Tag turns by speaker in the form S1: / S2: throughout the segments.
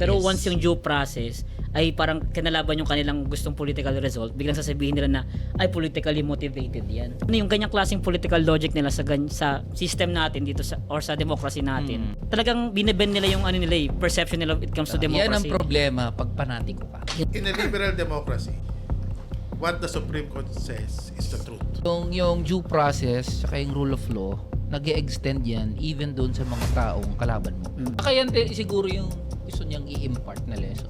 S1: Pero
S2: Yes.
S1: once yung due process ay parang kinalaban yung kanilang gustong political result, biglang sasabihin nila na ay politically motivated yan. Ano yung ganyang klaseng political logic nila sa system natin dito or sa democracy natin. Talagang binebend nila yung perception nila when it comes to
S2: Yan ang
S1: democracy.
S2: problema pag panatiko ka.
S3: In a liberal democracy, what the Supreme Court says is the truth.
S2: Yung due process saka yung rule of law, nag-e-extend yan even doon sa mga taong kalaban mo. Kaya siguro yung gusto niyang i-impart na lesson.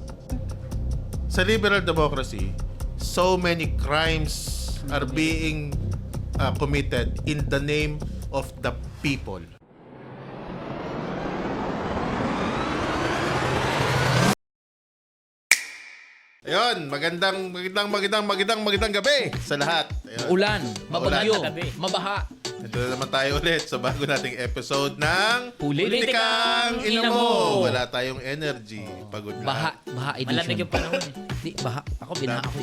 S3: Sa liberal democracy, so many crimes are being committed in the name of the people. Ayun, magandang gabi sa lahat. Ayun.
S2: Ulan, mabagyo,
S1: Maulan na gabi.
S2: mabaha.
S3: Ito na naman tayo ulit sa bago nating episode ng
S2: Politikang
S3: Ina
S1: Ina
S3: Mo.
S1: Mo.
S3: Wala tayong energy. Pagod
S2: Baha edition.
S1: Malamig yung panahon eh.
S2: Di, baha. Ako, binaha ako.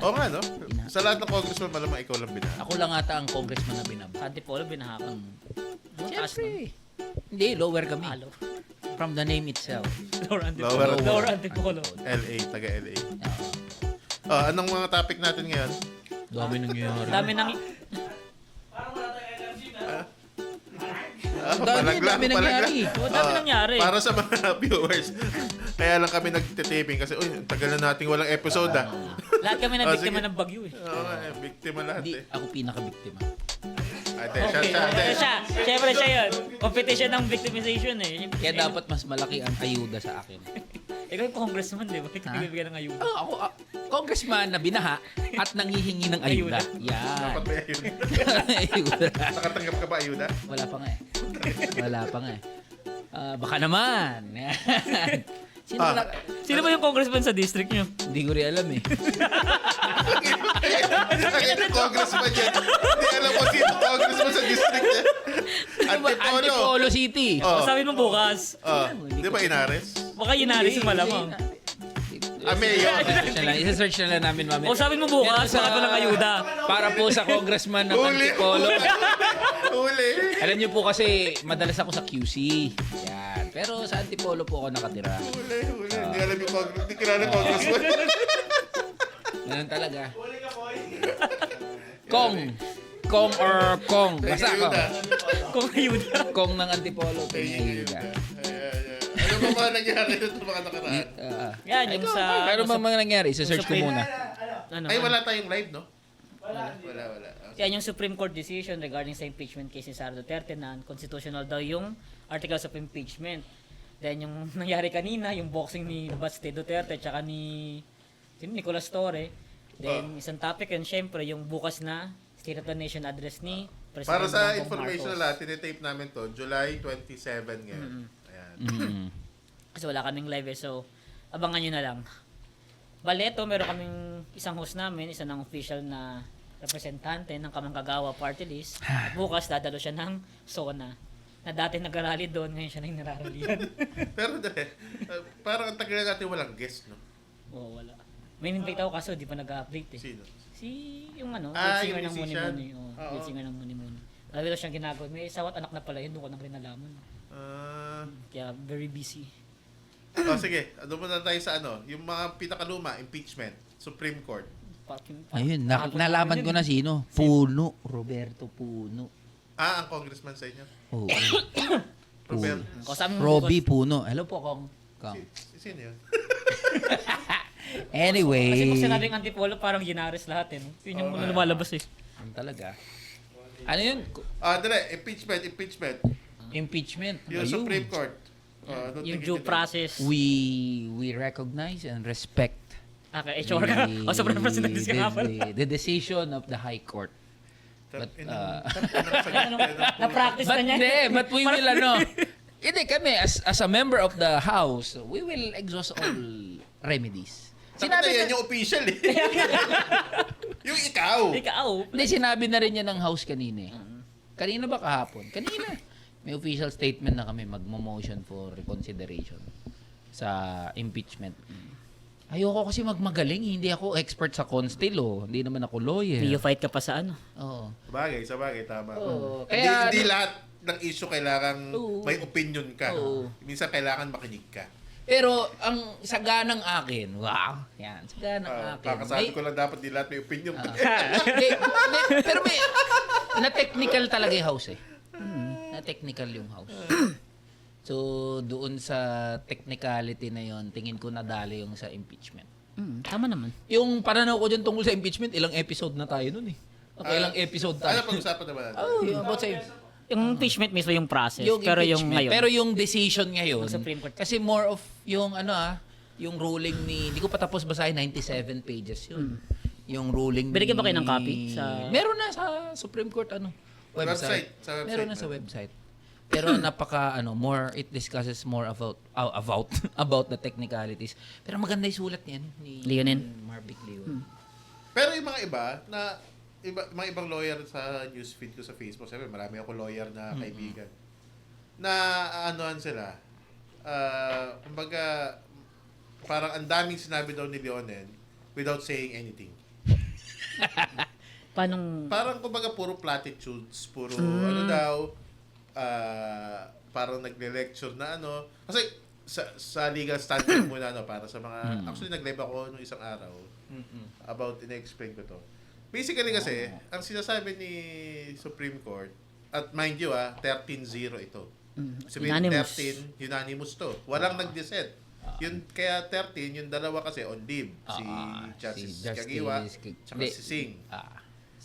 S3: Oo nga, no? Sa lahat ng congressman, malamang ikaw lang binaha.
S2: Ako lang ata ang congressman na binaba.
S1: Sa Antipolo, binahakan.
S2: Siyempre. Hindi, lower kami.
S1: Halo.
S2: From the name itself.
S1: Lower Antipolo.
S3: Lower
S1: Lower Antipolo.
S3: LA, taga LA. Anong mga topic natin ngayon?
S2: Dami nangyayari.
S1: Dami nang
S2: Dami nangyari.
S1: dami nangyari.
S3: Para sa mga viewers, kaya lang kami nagtitaping kasi, ang tagal na nating walang episode
S1: lahat kami na biktima
S3: sige.
S1: ng bagyo eh.
S3: Oo, biktima lahat
S2: Hindi,
S3: eh.
S2: ako pinaka-biktima.
S3: Ate,
S1: Okay.
S3: siya.
S1: Siya. Siyempre siya yun. Competition ng victimization eh.
S2: Kaya dapat mas malaki ang ayuda sa akin.
S1: Ikaw yung congressman, di ba? Ikaw yung bibigyan ng ayuda.
S2: Ako, congressman na binaha at nangihingi ng ayuda. Yan.
S3: Dapat may ayuda.
S2: Ayuda.
S3: Nakatanggap ka ba ayuda?
S2: Wala pa nga eh. Wala pa nga eh. Baka naman. Sino
S3: Ah.
S2: ba?
S1: Sino ba yung congressman sa district nyo?
S2: Hindi ko rin alam eh.
S3: Ang congressman yan. Hindi alam mo sino congressman sa district niya. Antipolo.
S2: Antipolo City.
S3: Oh.
S1: Sabi mo bukas.
S3: Di ba Inares?
S1: Baka yinaris yung malamang.
S3: Mayor.
S2: Isa-search na lang namin mamaya.
S1: O sabi mo bukas, baka ko ng ayuda.
S2: Para po sa congressman ng
S3: Huli.
S2: Antipolo.
S3: Huli.
S2: Alam niyo po kasi madalas ako sa QC. Yan. Pero sa Antipolo po ako nakatira.
S3: Huli. Hindi alam yung congressman. Hindi kilala yung congressman.
S2: Ganun talaga. Kong. Kong or Kong. Basta ako.
S3: Ayuda.
S1: Kung ayuda.
S2: Kong ng Antipolo. Ayuda.
S3: Ano ba mga nangyari nito mga nakaraan?
S1: Yan, yung sa...
S2: Pero mga nangyari, isa-search ko
S1: Supreme-
S2: muna.
S1: Ano,
S3: Ay, wala tayong live, no? Wala.
S1: Yan yung Supreme Court decision regarding sa impeachment case ni Sara Duterte na unconstitutional daw yung articles of impeachment. Then yung nangyari kanina, yung boxing ni Baste Duterte tsaka ni Nicolas Torre. Then isang topic yun, syempre, yung bukas na State of the Nation address ni President
S3: Para sa
S1: Bongbong
S3: information
S1: Marcos.
S3: na lahat, tinitape namin to, July 27 ngayon. Ayan.
S1: Kasi wala kaming live eh, so abangan nyo na lang. Bale, ito, meron kaming isang host namin, isa ng official na representante ng Kamanggagawa Party List. At bukas, dadalo siya ng SONA. Na dati nag-rally doon, ngayon siya na yung nararalihan.
S3: Pero dali, parang ang tagal na natin walang guest, no?
S1: Oo, wala. May invite ako kaso, di pa nag-update eh.
S3: Sino?
S1: Si, yung ano,
S3: Ah,
S1: lead singer
S3: yung
S1: ng
S3: musician.
S1: Muni-Muni. Oo,
S3: Oo.
S1: lead singer ng Muni-Muni. Lalo siyang ginagawa. May sawat anak na pala yun, doon ko nang rin nalaman. Kaya very busy.
S3: Sige, ano muna tayo sa ano, yung mga pinakaluma, impeachment, Supreme Court.
S2: Ayun, nalaman ko na sino. Puno. Roberto Puno.
S3: Ang congressman sa inyo?
S2: Oo.
S3: Robert.
S1: O, sabi mo
S2: Robbie
S1: bukas-
S2: Puno. Hello po, Kong.
S3: Sino yun?
S2: Anyway.
S1: Kasi kung sinabing antipolo, parang ginares lahat eh. No? Yun yung lumalabas eh.
S2: Ang talaga. Ano yun?
S3: Dali, impeachment.
S2: Impeachment.
S3: Yung
S2: Ayun.
S3: Supreme Court. Anong
S1: Yung
S3: tingin
S1: due
S3: nyo?
S1: process.
S2: We recognize and respect
S1: Okay, HR ka. O, Supreme Representative ka nga pala.
S2: the decision of the High Court. But,
S1: Na-practice na niya.
S2: but we will hindi kami as a member of the House, we will exhaust all remedies.
S3: Sinabi yan yung official eh. Yung ikaw.
S1: Ikaw.
S2: Hindi, sinabi na rin yan ng House kanina eh. Kanina ba kahapon? Kanina. May official statement na kami magmo-motion for reconsideration sa impeachment. Ayoko kasi magmagaling. Hindi ako expert sa constil, oh. Hindi naman ako lawyer.
S1: May fight ka pa sa ano.
S2: Oo.
S3: Sabagay, tama.
S2: Oo.
S3: Hindi,
S2: Kaya,
S3: hindi lahat ng issue kailangan
S2: Oo.
S3: may opinion ka.
S2: Oo.
S3: Minsan kailangan makinig ka.
S2: Pero ang saganang akin, wow, yan, saganang akin.
S3: Kakasabi ko lang dapat di lahat may opinion.
S2: Pero na technical talaga yung house eh. Na technical yung house. So, doon sa technicality na yon, tingin ko nadali yung sa impeachment.
S1: Tama naman.
S2: Yung pananaw ko dyan tungkol sa impeachment, ilang episode na tayo nun eh. Okay, ilang episode tayo.
S3: Ano pag-usapan naman natin?
S2: Oh, yung about sa
S1: Yung impeachment mismo yung process,
S2: yung
S1: pero yung
S2: impeachment.
S1: ngayon.
S2: Pero yung decision ngayon,
S1: Yung Supreme Court.
S2: kasi more of yung yung ruling ni, hindi ko pa tapos basahin, 97 pages yun. Yung ruling
S1: Binigyan ba kayo ng copy sa-
S2: Meron na sa Supreme Court,
S3: Website. Sa website
S2: Meron na
S3: na.
S2: sa website. Pero napaka, more, it discusses more about the technicalities. Pero maganda yung sulat niyan, ni
S1: Leonin.
S2: Marvick Leonin.
S3: Pero yung mga iba, mga ibang lawyer sa newsfeed ko sa Facebook, sabi, marami ako lawyer na kaibigan, na anuhan sila, kumbaga, parang ang daming sinabi daw ni Leonen without saying anything. Parang kumbaga puro platitudes, puro ano daw, parang nagle-lecture na ano. Kasi sa legal standpoint muna, para sa mga, actually nag-live ako nung isang araw about, ina-explain ko to. Basically kasi, ang sinasabi ni Supreme Court, at mind you 13-0 ito. Sabihin,
S1: Unanimous.
S3: 13, unanimous to. Walang nag-dissent. Yun, kaya 13, yung dalawa kasi on leave. Si Justice Kagiwa, tsaka si Singh.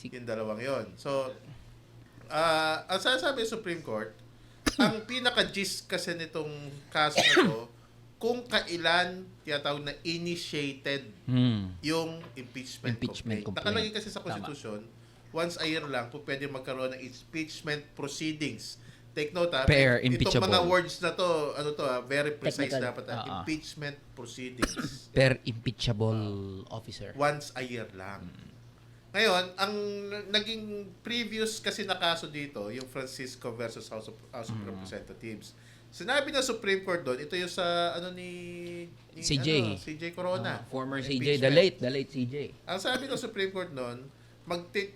S3: Yung dalawang yon. So, ang sasabi ng Supreme Court, ang pinaka-gist kasi nitong kaso na to, kung kailan tinatawag na initiated yung impeachment complaint. Nakalagay kasi sa Constitution, once a year lang po pwede magkaroon ng impeachment proceedings. Take note
S2: Per
S3: itong
S2: impeachable.
S3: mga words na to, very precise
S1: Technical.
S3: dapat. Impeachment proceedings.
S2: Per impeachable officer.
S3: Once a year lang. Ngayon, ang naging previous kasi na kaso dito, yung Francisco versus House of Representatives. Sinabi ng Supreme Court doon, ito yung sa
S2: CJ.
S3: CJ Corona.
S2: Former CJ,
S3: Impeachment.
S2: the late CJ.
S3: Ang sabi ng Supreme Court noon,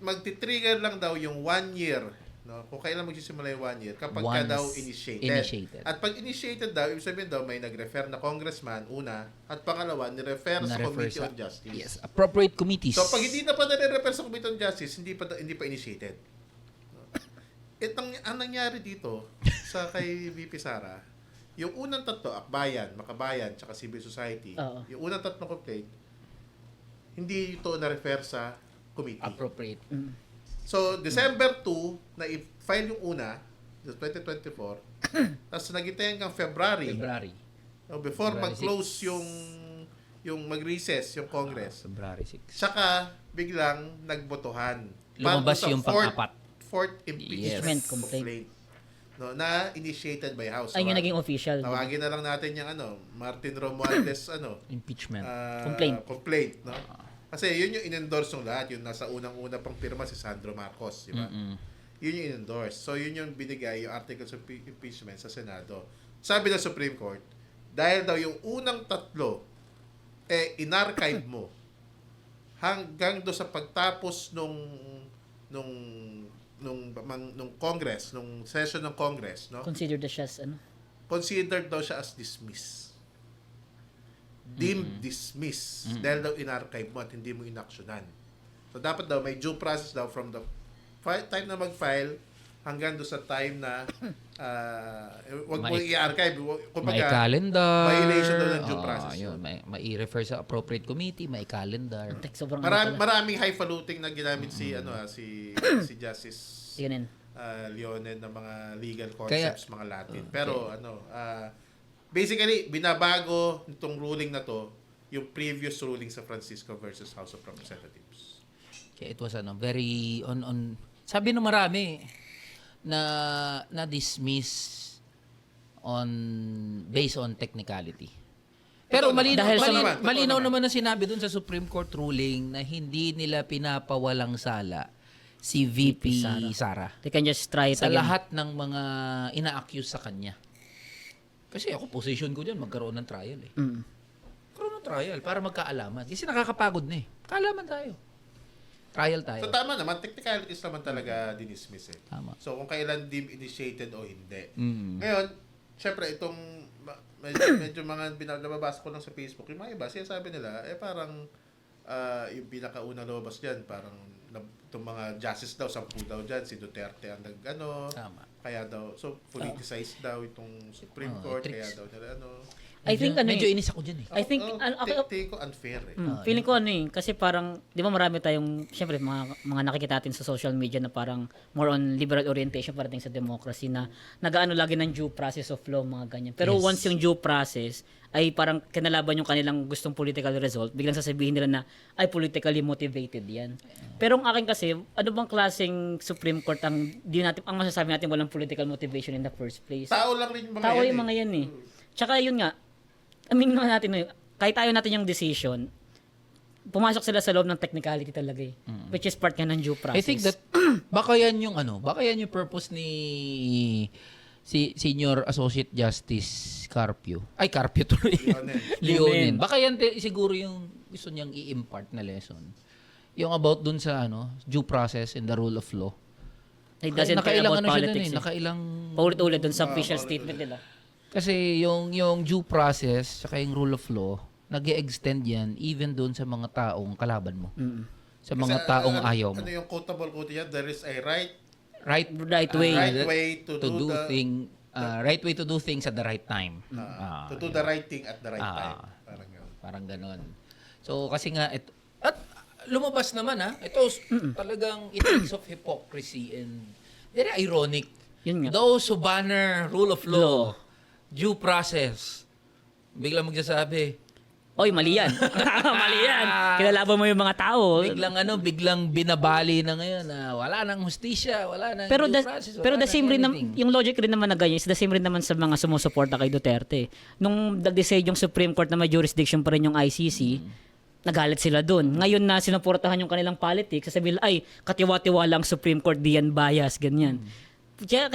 S3: magti-trigger lang daw yung 1 year, no? Kung kailan magsisimula yung 1 year, kapag ka
S2: Once
S3: daw initiated. At pag initiated daw, ibig sabihin daw may nag-refer na congressman, una, at pangalawa, ni-refer sa Committee on Justice.
S2: Yes, appropriate committees.
S3: So pag hindi na pa nare-refer sa Committee on Justice, hindi pa initiated. No? Ang nangyari dito sa kay VP Sara, yung unang tatlo, Akbayan, Makabayan, tsaka Civil Society,
S1: Oo.
S3: yung unang tatlong complaint, hindi ito na-refer sa committee.
S2: Appropriate.
S3: So, December 2, na-file yung una, 2024, tapos naghintay hanggang February. Before
S2: February
S3: mag-close yung mag-recess yung Congress.
S2: February 6.
S3: Saka biglang nagbotohan.
S2: Lumabas
S3: Bago sa
S2: yung pang-apat.
S3: Fourth impeachment
S1: Yes.
S3: complaint. No, na initiated by House.
S1: Ayun yung naging official.
S3: Tawagin na lang natin yung Martin Romualdez
S2: Impeachment.
S3: complaint, no? Kasi yun yung in-endorse ng lahat, yung nasa unang-una pang pirma si Sandro Marcos, di ba? Yun yung in-endorse. So yun yung binigay yung articles of impeachment sa Senado. Sabi ng Supreme Court, dahil daw yung unang tatlo in-archive mo hanggang do sa pagtapos nung Congress, nung session ng Congress, no?
S1: Considered siya as
S3: Considered daw siya as dismiss. Deemed dismiss. Dahil daw in-archive mo at hindi mo inaksyonan. So, dapat daw may due process daw from the time na mag-file hanggang do sa time na wag mo i-archive.
S2: May calendar.
S3: Violation daw ng due process.
S2: Yun. May i-refer sa appropriate committee, may calendar.
S1: sobrang
S3: Maraming highfalutin na ginamit si Justice
S1: Yun.
S3: Leonen ng mga legal concepts, mga Latin. Pero basically, binabago nitong ruling na to yung previous ruling sa Francisco versus House of Representatives.
S2: Kaya it was very on sabi ng marami na dismiss based on technicality. Pero malinaw naman na sinabi dun sa Supreme Court ruling na hindi nila pinapawalang sala si VP Sara.
S1: They can just try it
S2: Sa
S1: again.
S2: lahat ng mga ina-accuse sa kanya. Kasi ako, position ko dyan, magkaroon ng trial eh. Magkaroon ng trial para magkaalaman. Kasi nakakapagod na eh. Kaalaman tayo. Trial tayo.
S3: So tama naman, technicalities naman talaga dinismiss eh.
S2: Tama.
S3: So kung kailan deemed initiated o hindi.
S2: Mm.
S3: Ngayon, syempre itong medyo mga nababasa ko lang sa Facebook, yung mga iba, sinasabi nila, parang yung pinakaunang lumabas dyan, parang itong mga justice daw, 10 daw dyan, si Duterte ang
S2: Tama.
S3: kaya daw, so politicized daw itong Supreme Court, kaya daw nila
S1: I think
S2: medyo inis ako dyan eh.
S1: I think
S3: tingin ko unfair eh.
S1: feeling ko kasi parang 'di ba marami tayong syempre mga nakikita natin sa social media na parang more on liberal orientation parating sa democracy na nagaano lagi ng due process of law mga ganyan. Pero
S2: Yes.
S1: once yung due process ay parang kinalaban yung kanilang gustong political result, biglang sasabihin nila na ay politically motivated 'yan. Pero ang akin kasi, ano bang klaseng Supreme Court ang masasabi natin walang political motivation in the first place?
S3: Tao lang rin yung mga
S1: Tao
S3: yan
S1: yung mga yan eh. Tsaka yun nga, aminin naman natin, kahit tayo natin yung decision, pumasok sila sa loob ng technicality talaga eh. Which is part nga ng due process.
S2: I think that baka yan yung purpose ni si Senior Associate Justice Carpio. Ay, Carpio tuloy. Leonen. Baka yan siguro yung gusto niyang i-impart na lesson. Yung about dun sa due process and the rule of law.
S1: It doesn't care about politics.
S2: Nakailang
S1: Paulit-ulit dun sa official statement nila.
S2: kasi yung due process saka yung rule of law, nag-e-extend yan even doon sa mga taong kalaban mo. Sa mga taong ayaw mo.
S3: Ano yung quotable quote yan? There is a right
S1: Right way.
S3: way to do
S2: right way to do things at the right time.
S3: to do the right thing at the right time. Parang yun.
S2: Parang ganon. So kasi nga at lumabas naman ito talagang index of hypocrisy and very ironic.
S1: Yun nga.
S2: Those who banner rule of law, due process, biglang magsasabi,
S1: Oy, mali yan. Mali yan. Kinalaban mo yung mga tao.
S2: biglang binabali na ngayon na wala nang hustisya, wala nang
S1: Pero
S2: due process,
S1: pero
S2: wala
S1: the same
S2: nang
S1: rin
S2: anything.
S1: yung logic rin naman na ganyan is the same rin naman sa mga sumusuporta kay Duterte. Nung nag-decide yung Supreme Court na may jurisdiction pa rin yung ICC, nagalit sila dun. Ngayon na sinuportahan yung kanilang politics, sasabihin, ay, katiwa-tiwala ang Supreme Court, diyan bias, ganyan. Kaya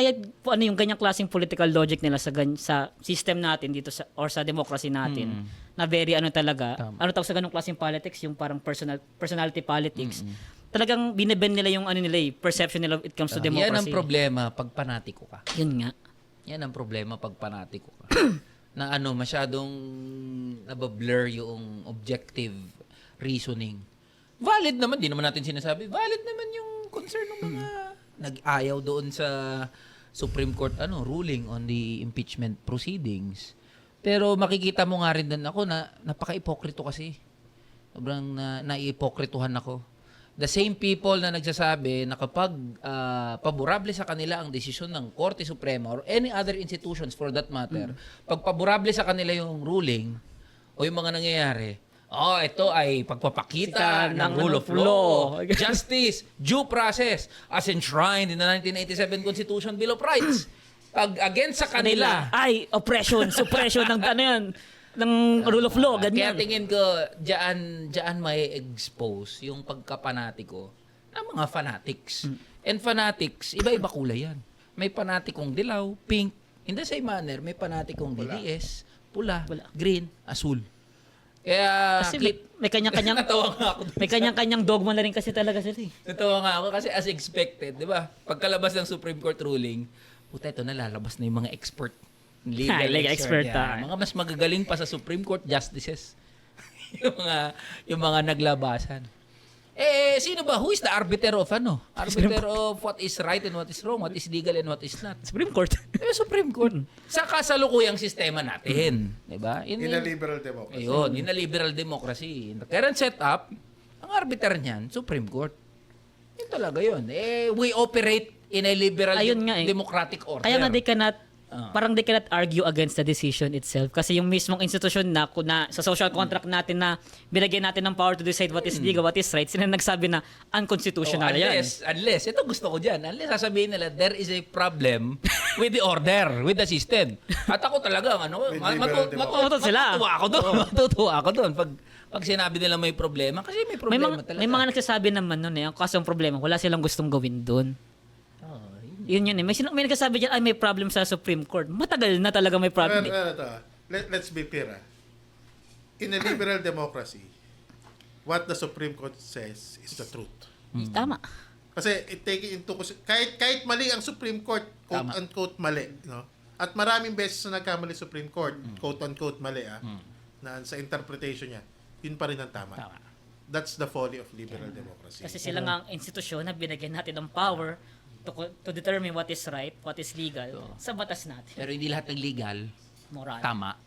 S1: yung ganyang klaseng political logic nila sa system natin dito or sa democracy natin na very talaga, tawag sa ganung klaseng politics, yung parang personality politics. Talagang binebend nila yung perception nila when it comes to democracy.
S2: Yan ang problema pag panatiko ka.
S1: Yun nga.
S2: Yan ang problema pag panatiko ka. Na masyadong nabablur yung objective reasoning. Valid naman, di naman natin sinasabi. Valid naman yung concern ng mga nag-ayaw doon sa Supreme Court ruling on the impeachment proceedings. Pero makikita mo nga rin din ako na napaka-ipokrito kasi. Sobrang naiipokrituhan ako. The same people na nagsasabi na kapag paborable sa kanila ang desisyon ng Korte Suprema or any other institutions for that matter, pag paborable sa kanila yung ruling o yung mga nangyayari, ito ay pagpapakita ng rule of law, justice, due process, as enshrined in the 1987 Constitution Bill of Rights. Pag against sa kanila,
S1: ay, oppression, suppression ng ng rule of law, ganyan.
S2: kaya tingin ko, diyan may expose yung pagkapanatiko ng mga fanatics. And fanatics, iba-iba kulay yan. May fanatikong dilaw, pink. In the same manner, may fanatikong DDS, pula, green, asul. Kaya
S1: Kasi may kanya-kanyang
S2: natawa nga ako.
S1: may kanya-kanyang dogma na rin kasi talaga sila eh.
S2: Natawa nga ako kasi as expected, 'di ba? Pagkalabas ng Supreme Court ruling, puta ito na lalabas na yung mga legal
S1: expert,
S2: yan. Mga mas magagaling pa sa Supreme Court justices. yung mga naglabasan. Sino ba? Who is the arbiter of Arbiter of what is right and what is wrong, what is legal and what is not?
S1: Supreme Court.
S2: Supreme Court. Sa kasalukuyang sistema natin, 'di ba?
S3: In a liberal democracy.
S2: Ayun, in a liberal democracy. In the current setup, ang arbiter niyan, Supreme Court. Yun talaga yun. We operate in a liberal democratic order.
S1: Kaya nga parang they cannot argue against the decision itself kasi yung mismong institution na sa social contract natin na binigyan natin ng power to decide what is legal, what is right, sila nagsabi na unconstitutional yan.
S2: Unless, ito gusto ko dyan, unless sasabihin nila there is a problem with the order, with the system. At ako talaga, matutuwa ako doon pag sinabi nila may problema, kasi may problema talaga.
S1: May mga nagsasabi naman nun ang kaso ang problema, wala silang gustong gawin doon. Yun eh. May nagsasabi dyan, may problem sa Supreme Court. Matagal na talaga may problem.
S3: Let's be clear. In a liberal democracy, what the Supreme Court says is the truth.
S1: Tama.
S3: Kasi take it into kahit mali ang Supreme Court, quote unquote mali, At maraming beses na nagkamali Supreme Court, quote-unquote mali na sa interpretation niya, yun pa rin ang tama.
S2: Tama.
S3: That's the folly of liberal democracy.
S1: Kasi sila nga ang institusyon na binigyan natin ng power to determine what is right, what is legal sa batas natin.
S2: Pero hindi lahat ng legal
S1: Moral.
S2: tama.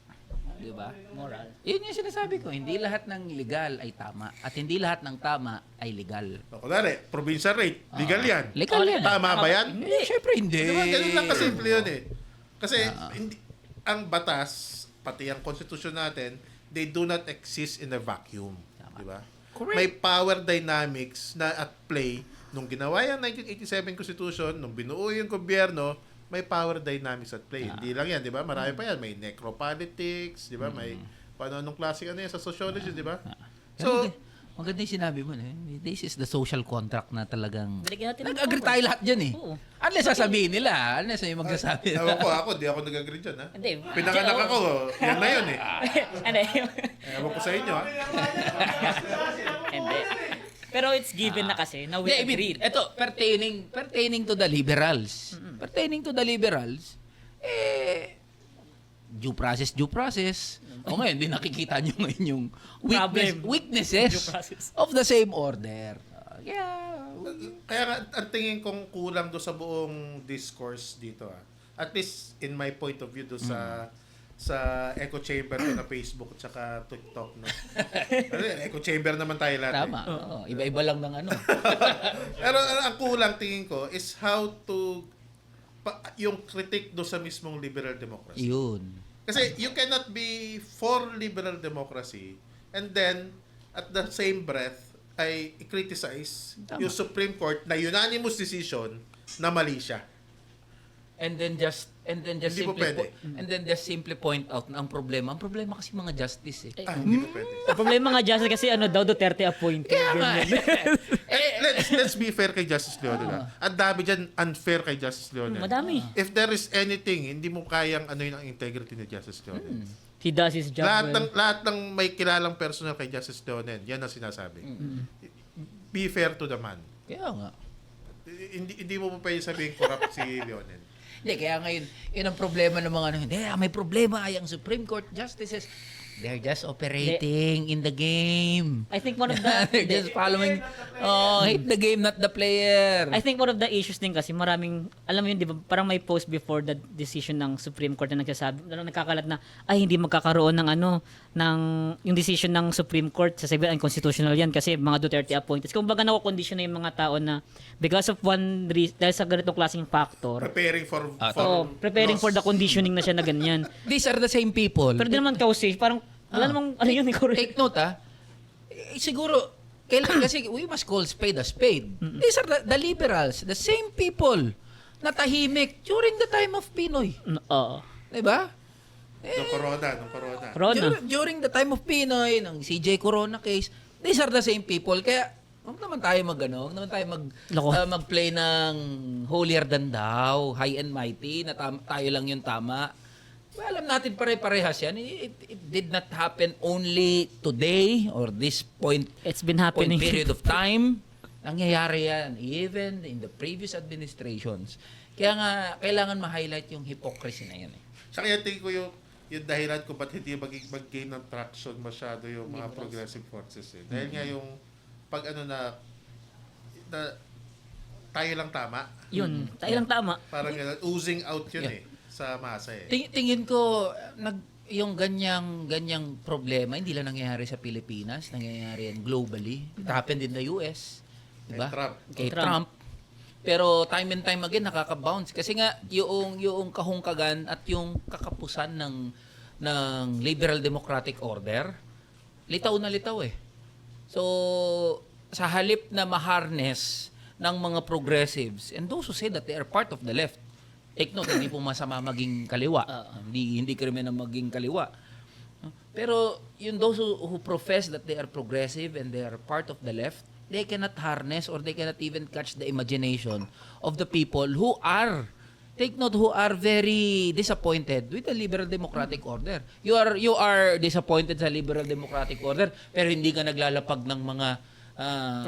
S2: Di ba?
S1: Moral.
S2: Yun yung sinasabi ko, hindi lahat ng legal ay tama at hindi lahat ng tama ay legal.
S3: So, kunwari, provincial rate, legal yan.
S2: Legal yan.
S3: Tama ba yan?
S2: Hindi, syempre hindi.
S3: Diba, ganun lang kasimple yun eh. Kasi hindi, ang batas, pati ang konstitusyon natin, they do not exist in a vacuum. Di ba?
S2: Correct.
S3: May power dynamics na at play nung ginawa yung 1987 Constitution, nung binuo yung gobyerno, may power dynamics at play. Hindi lang yan, di ba? Marami pa yan. May necropolitics, di ba? May anong klase ano yan sa sociology, di ba?
S2: So,
S3: So,
S2: maganda yung sinabi mo, eh. This is the social contract na talagang...
S1: Binigyan natin ng
S2: Nag-agree
S1: power.
S2: tayo lahat dyan eh.
S1: Oo.
S2: Unless sasabihin nila, unless may magsasabi
S3: ewan
S2: nila.
S3: ko, di ako nag-agree dyan, ha?
S1: Hindi.
S3: Pinanganak ako, yan na yun eh.
S1: Hindi.
S3: Ewan ko sa inyo, ha?
S1: Hindi. Pero it's given na kasi, na we
S2: Hindi, I mean,
S1: agreed.
S2: ito, pertaining to the liberals. Pertaining to the liberals, due process. O ngayon, di nakikita nyo ngayon yung
S1: Problem.
S2: weaknesses
S1: Due process.
S2: of the same order. Yeah.
S3: Kaya nga, ang tingin kong kulang do sa buong discourse dito, ha? At least, in my point of view, do sa echo chamber ko na Facebook at saka TikTok. No? Echo chamber naman tayo lahat.
S2: Tama. Oo. Iba-iba lang ng ano.
S3: Pero ang kulang tingin ko is how to yung critique do sa mismong liberal democracy.
S2: Yun.
S3: Kasi you cannot be for liberal democracy and then at the same breath ay i-criticize
S2: Tama.
S3: yung Supreme Court na unanimous decision na mali siya.
S2: And then just
S3: Hindi po
S2: simply
S3: pwede.
S2: simply point out na ang problema kasi mga justice eh.
S3: Hindi po pwede.
S1: Ang problema nga dyan kasi Duterte appointed.
S3: Let's be fair kay Justice Leone. Ang dami dyan unfair kay Justice Leone.
S1: Madami.
S3: If there is anything, hindi mo kayang ano yun ang integrity ni Justice Leone.
S1: He does his job well.
S3: Lahat ng may kilalang personal kay Justice Leone, yan ang sinasabi. Be fair to the man.
S2: Kaya nga.
S3: Hindi mo po pwede sabihin corrupt si Leone.
S2: Hindi, kaya ngayon, yun ang problema ng mga ano, hindi, may problema ay ang Supreme Court justices. They're just operating in the game.
S1: I think one of the
S2: They're just following, hate the game, not the player.
S1: I think one of the issues din kasi maraming, alam mo yun, di ba, parang may post before the decision ng Supreme Court na nagsasabi, na nagkakalat na, ay, hindi magkakaroon ng yung decision ng Supreme Court, sasabihin, unconstitutional yan kasi mga Duterte appointed. Kung baga nakukondisyon na yung mga tao na, because of dahil sa ganitong klaseng factor,
S3: Preparing
S1: preparing for the conditioning na siya na ganyan.
S2: These are the same people.
S1: Pero di naman causation, parang, wala namang, ano yun,
S2: Take note siguro, kailan kasi we must call spade a spade. These are the liberals, the same people na tahimik during the time of Pinoy.
S1: Oo.
S2: Diba?
S3: Nung corona.
S1: Corona.
S2: During the time of Pinoy, ng CJ Corona case, these are the same people. Kaya, huwag naman tayo huwag naman tayo
S1: Loko.
S2: mag-play ng holier than thou, high and mighty, na tayo lang yung tama. Well, alam natin pare-parehas yan. It did not happen only today or this point
S1: It's been happening.
S2: period of time. Nangyayari yan even in the previous administrations. Kaya nga, kailangan ma-highlight yung hypocrisy na yan.
S3: Saka yan tingin ko yung dahilan kung ba't hindi mag-gain ng traction masyado yung mga progressive forces. Dahil nga yung pag tayo lang tama.
S1: Yun, tayo lang tama.
S3: Parang oozing out yun sa masa
S2: Tingin ko, yung ganyang problema, hindi lang nangyayari sa Pilipinas, nangyayari yan globally. It happened in the US. Diba? Kay Trump. Pero time and time again, nakaka-bounce. Kasi nga, yung kahungkagan at yung kakapusan ng liberal democratic order, litaw na litaw eh. So, sa halip na ma-harness ng mga progressives, and those who say that they are part of the left, take note, hindi po masama maging kaliwa. Hindi krimen na maging kaliwa. Pero those who profess that they are progressive and they are part of the left, they cannot harness or they cannot even catch the imagination of the people who are, take note, who are very disappointed with the liberal democratic order. You are disappointed sa liberal democratic order, pero hindi ka naglalapag ng mga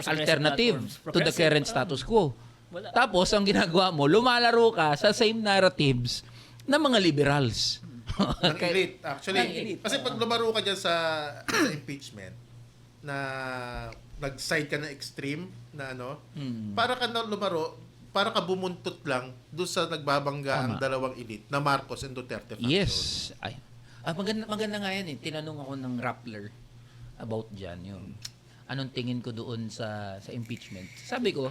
S2: alternative to the current status quo.
S1: Wala.
S2: Tapos, ang ginagawa mo, lumalaro ka sa same narratives na mga liberals.
S3: Ng elite. Actually,
S2: Ng elite.
S3: kasi pag lumaro ka dyan sa impeachment, na nag-side ka na extreme, na ano, para ka na lumaro, para ka bumuntot lang doon sa nagbabangga ang dalawang elite na Marcos and Duterte faction.
S2: Yes. Ay. Maganda nga yan eh. Tinanong ako ng Rappler about dyan. Yung, anong tingin ko doon sa impeachment. Sabi ko,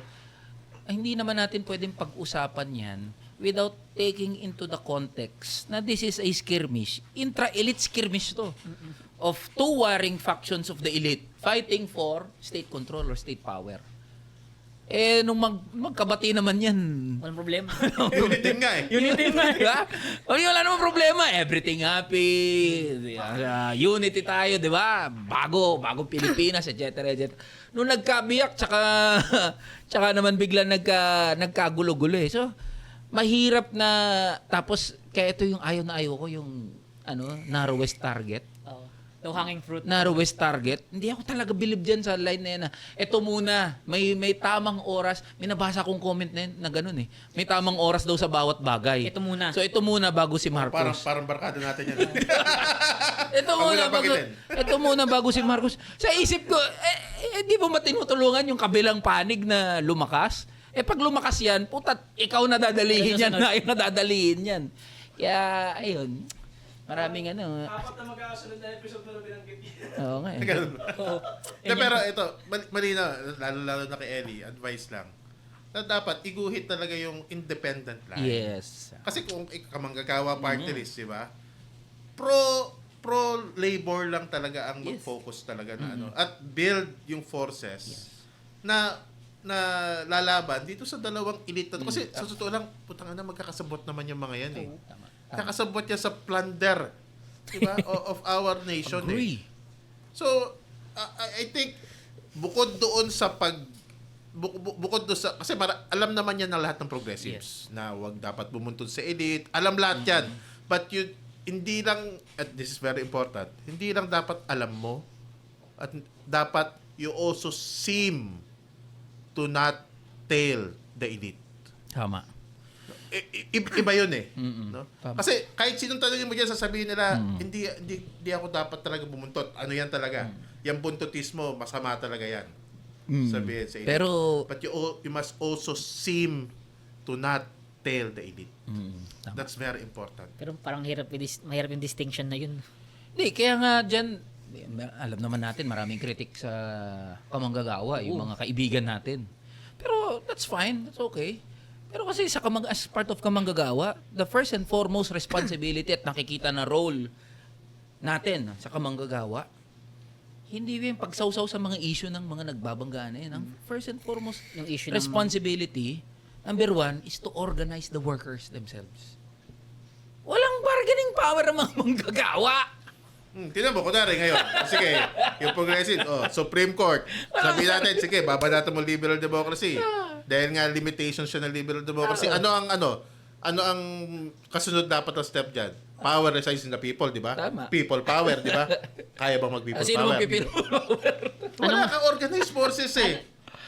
S2: hindi naman natin pwedeng pag-usapan yan without taking into the context na this is a skirmish. Intra-elite skirmish to. Of two warring factions of the elite fighting for state control or state power. Eh, nung magkabati naman yan.
S1: Walang problema.
S3: Unit team nga eh.
S1: Unity nga.
S2: Diba? Wala namang problema. Everything happy. Unity tayo, di ba? Bagong Pilipinas, etc. Nung nagkabiyak, tsaka naman bigla nagkagulo-gulo eh. So, mahirap na, tapos, kaya ito yung ayaw na ayaw ko, yung narrowest target.
S1: Low hanging fruit.
S2: Narrowest target. Hindi ako talaga believe dyan sa line na yan. Ito muna, may tamang oras. May nabasa kong comment na yun na ganun eh. May tamang oras daw sa bawat bagay.
S1: Ito muna.
S2: So ito muna bago si Marcos.
S3: Parang barkada natin yan.
S2: Ito muna bago si Marcos. Sa isip ko, di ba matinutulungan yung kabilang panig na lumakas? Pag lumakas yan, putat, ikaw nadadalihin yan. Ayaw nadadalihin yan. Kaya, ayun. Maraming
S4: Apat na magkakasunod na episode na binanggit niya.
S2: Oo nga eh.
S3: Ganun ba? Pero ito, malinaw, lalo na kay Ellie, advice lang, na dapat iguhit talaga yung independent line.
S2: Yes.
S3: Kasi kung kamanggagawa party list, di ba? Pro-labor lang talaga ang mag-focus talaga na at build yung forces na lalaban dito sa dalawang elite. Kasi sa totoo lang, putang ina, magkakasabot naman yung mga yan eh. Kakasabot niya sa plunder, di ba, of our nation.
S2: Agree.
S3: Eh. So, I think bukod doon sa bukod doon sa kasi alam naman yan ng lahat ng progressives na wag dapat bumuntun sa elite. Alam lahat yan. But hindi lang, at this is very important, hindi lang dapat alam mo at dapat you also seem to not tail the elite.
S2: Tama.
S3: Iba yun eh. No?
S2: Tama.
S3: Kasi kahit sinong tanongin mo dyan, sasabihin nila, hindi ako dapat talaga bumuntot. Ano yan talaga? Yung buntotismo, masama talaga yan. Sabihin sa elite.
S2: Pero,
S3: But you must also seem to not tail the elite.
S2: tama.
S3: That's very important.
S1: Pero parang mahirap yung distinction na yun.
S2: Hindi, kaya nga dyan, alam naman natin, maraming kritik sa kamanggagawa, yung mga kaibigan natin. Pero that's fine, that's okay. Pero kasi as part of kamanggagawa, the first and foremost responsibility at nakikita na role natin sa kamanggagawa, hindi yung pagsawsaw sa mga issue ng mga nagbabanggaan na yun. Ang first and foremost
S1: Yung issue
S2: responsibility, number one, is to organize the workers themselves. Walang bargaining power ang mga manggagawa.
S3: Tinan mo, kunwari ngayon, sige, yung progressive, Supreme Court, sabihin natin, sige, babadata mo liberal democracy. Dahil nga limitation siya ng liberal democracy. Ano ang kasunod dapat na step dyan? Power resides in the people, di ba?
S2: Tama.
S3: People power, di ba? Kaya bang mag-people
S2: Sino
S3: power?
S2: mag-people power?
S3: Wala kang organized forces eh.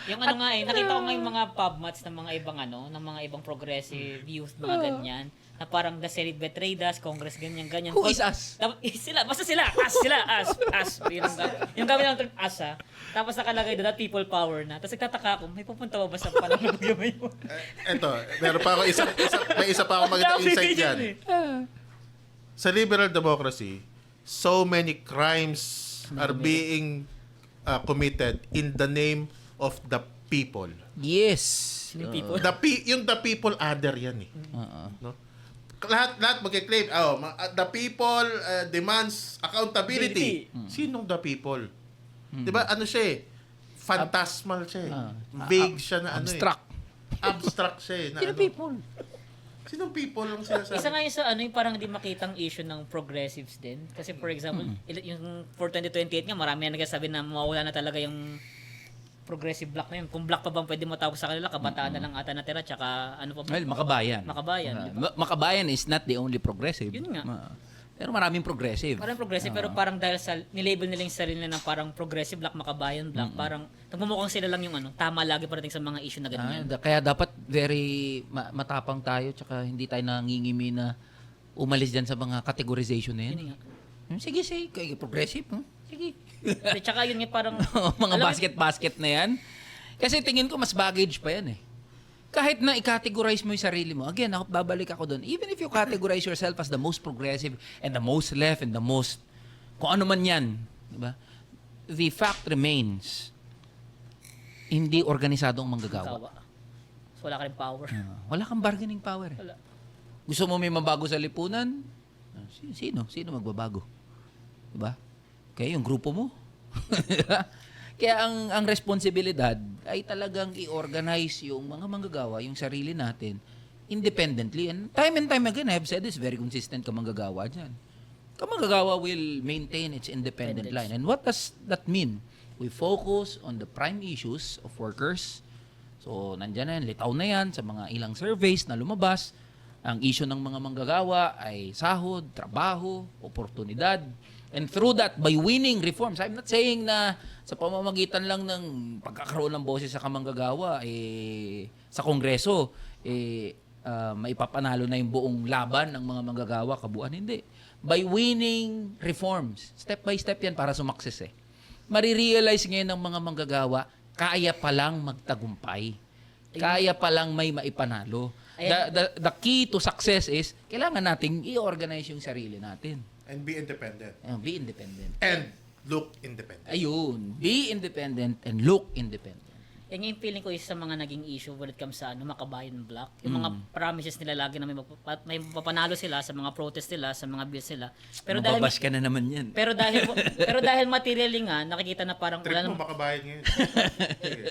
S1: Yung nakita ko nga yung mga pubmats ng mga ibang ng mga ibang progressive youth, mga ganyan, na parang the Senate betrayed us, Congress ganyan.
S2: Who is us?
S1: Sila, basta sila, us. Yung gamit ng term us Tapos nakalagay doon, that people power na. Tapos nagtataka ako, may pupunta ba sa panahon ng gamay mo?
S3: Eto, meron pa ako may isa pa ako magandang insight dyan. Sa liberal democracy, so many crimes are being committed in the name of the people.
S2: Yes.
S1: Yung people.
S3: Yung the people other yan eh. No? Lahat magke-claim, the people demands accountability. Sinong the people? 'Di ba? Ano siya eh? Phantasmal siya eh. Vague siya na
S2: Abstract.
S3: Abstract siya eh. Na,
S2: Sino people?
S3: Sinong people ang sinasabi?
S1: Isa nga yung yung parang di makitang issue ng progressives din. Kasi for example, yung for 2028 nga, marami na nagsasabi na mawawala na talaga yung progressive block na yun. Kung block pa bang pwede matawag sa kanila, kabataan na lang ata natira, tsaka ano pa ba?
S2: Well, Makabayan.
S1: Makabayan, di ba?
S2: Makabayan is not the only progressive.
S1: Yun nga.
S2: Pero maraming progressive.
S1: Parang progressive, pero parang dahil sa, nilabel nila yung sarili nila ng parang progressive block, Makabayan block, parang nagmumukhang sila lang yung tama lagi parating sa mga issue na ganyan.
S2: Kaya dapat very matapang tayo, tsaka hindi tayo nangingimi na umalis dyan sa mga categorization na yan.
S1: Yun nga.
S2: Sige, kaya progressive. Sige.
S1: At saka yun nga parang...
S2: Mga
S1: alam mo,
S2: basket-basket na yan. Kasi tingin ko mas baggage pa yan eh. Kahit na i-categorize mo yung sarili mo, again, babalik ako doon. Even if you categorize yourself as the most progressive and the most left and the most, kung ano man yan, di ba? The fact remains, hindi organisado ang manggagawa.
S1: Kawa. So, wala ka rin power.
S2: Wala kang bargaining power.
S1: Wala.
S2: Gusto mo may mabago sa lipunan? Sino? Sino magbabago? Diba? Kaya yung grupo mo. Kaya ang responsibilidad ay talagang i-organize yung mga manggagawa, yung sarili natin, independently. And time again, I have said this, very consistent ka manggagawa dyan. Kamanggagawa will maintain its independent line. And what does that mean? We focus on the prime issues of workers. So, nandyan na yan, litaw na yan sa mga ilang surveys na lumabas. Ang issue ng mga manggagawa ay sahod, trabaho, oportunidad. And through that, by winning reforms, I'm not saying na sa pamamagitan lang ng pagkakaroon ng boses sa kamanggagawa, sa Kongreso, maipapanalo na yung buong laban ng mga manggagawa, kabuuan. Hindi. By winning reforms, step by step yan para sumakses eh. Marirealize ngayon ng mga manggagawa, kaya palang magtagumpay. Kaya palang may maipanalo. The key to success is, kailangan nating i-organize yung sarili natin.
S3: And be independent.
S2: Be independent.
S3: And look independent.
S2: Ayun. Be independent and look independent.
S1: Yan yung feeling ko isa sa mga naging issue when it comes sa Makabayan Block. Yung mga promises nila lagi na may mapapanalo sila sa mga protest nila, sa mga bills nila. Pero dahil
S2: Mababas ka na naman yan.
S1: pero dahil materially nga nakikita na parang
S3: Trip
S1: wala
S3: mo
S1: nang
S3: makabayan ngayon. Sige.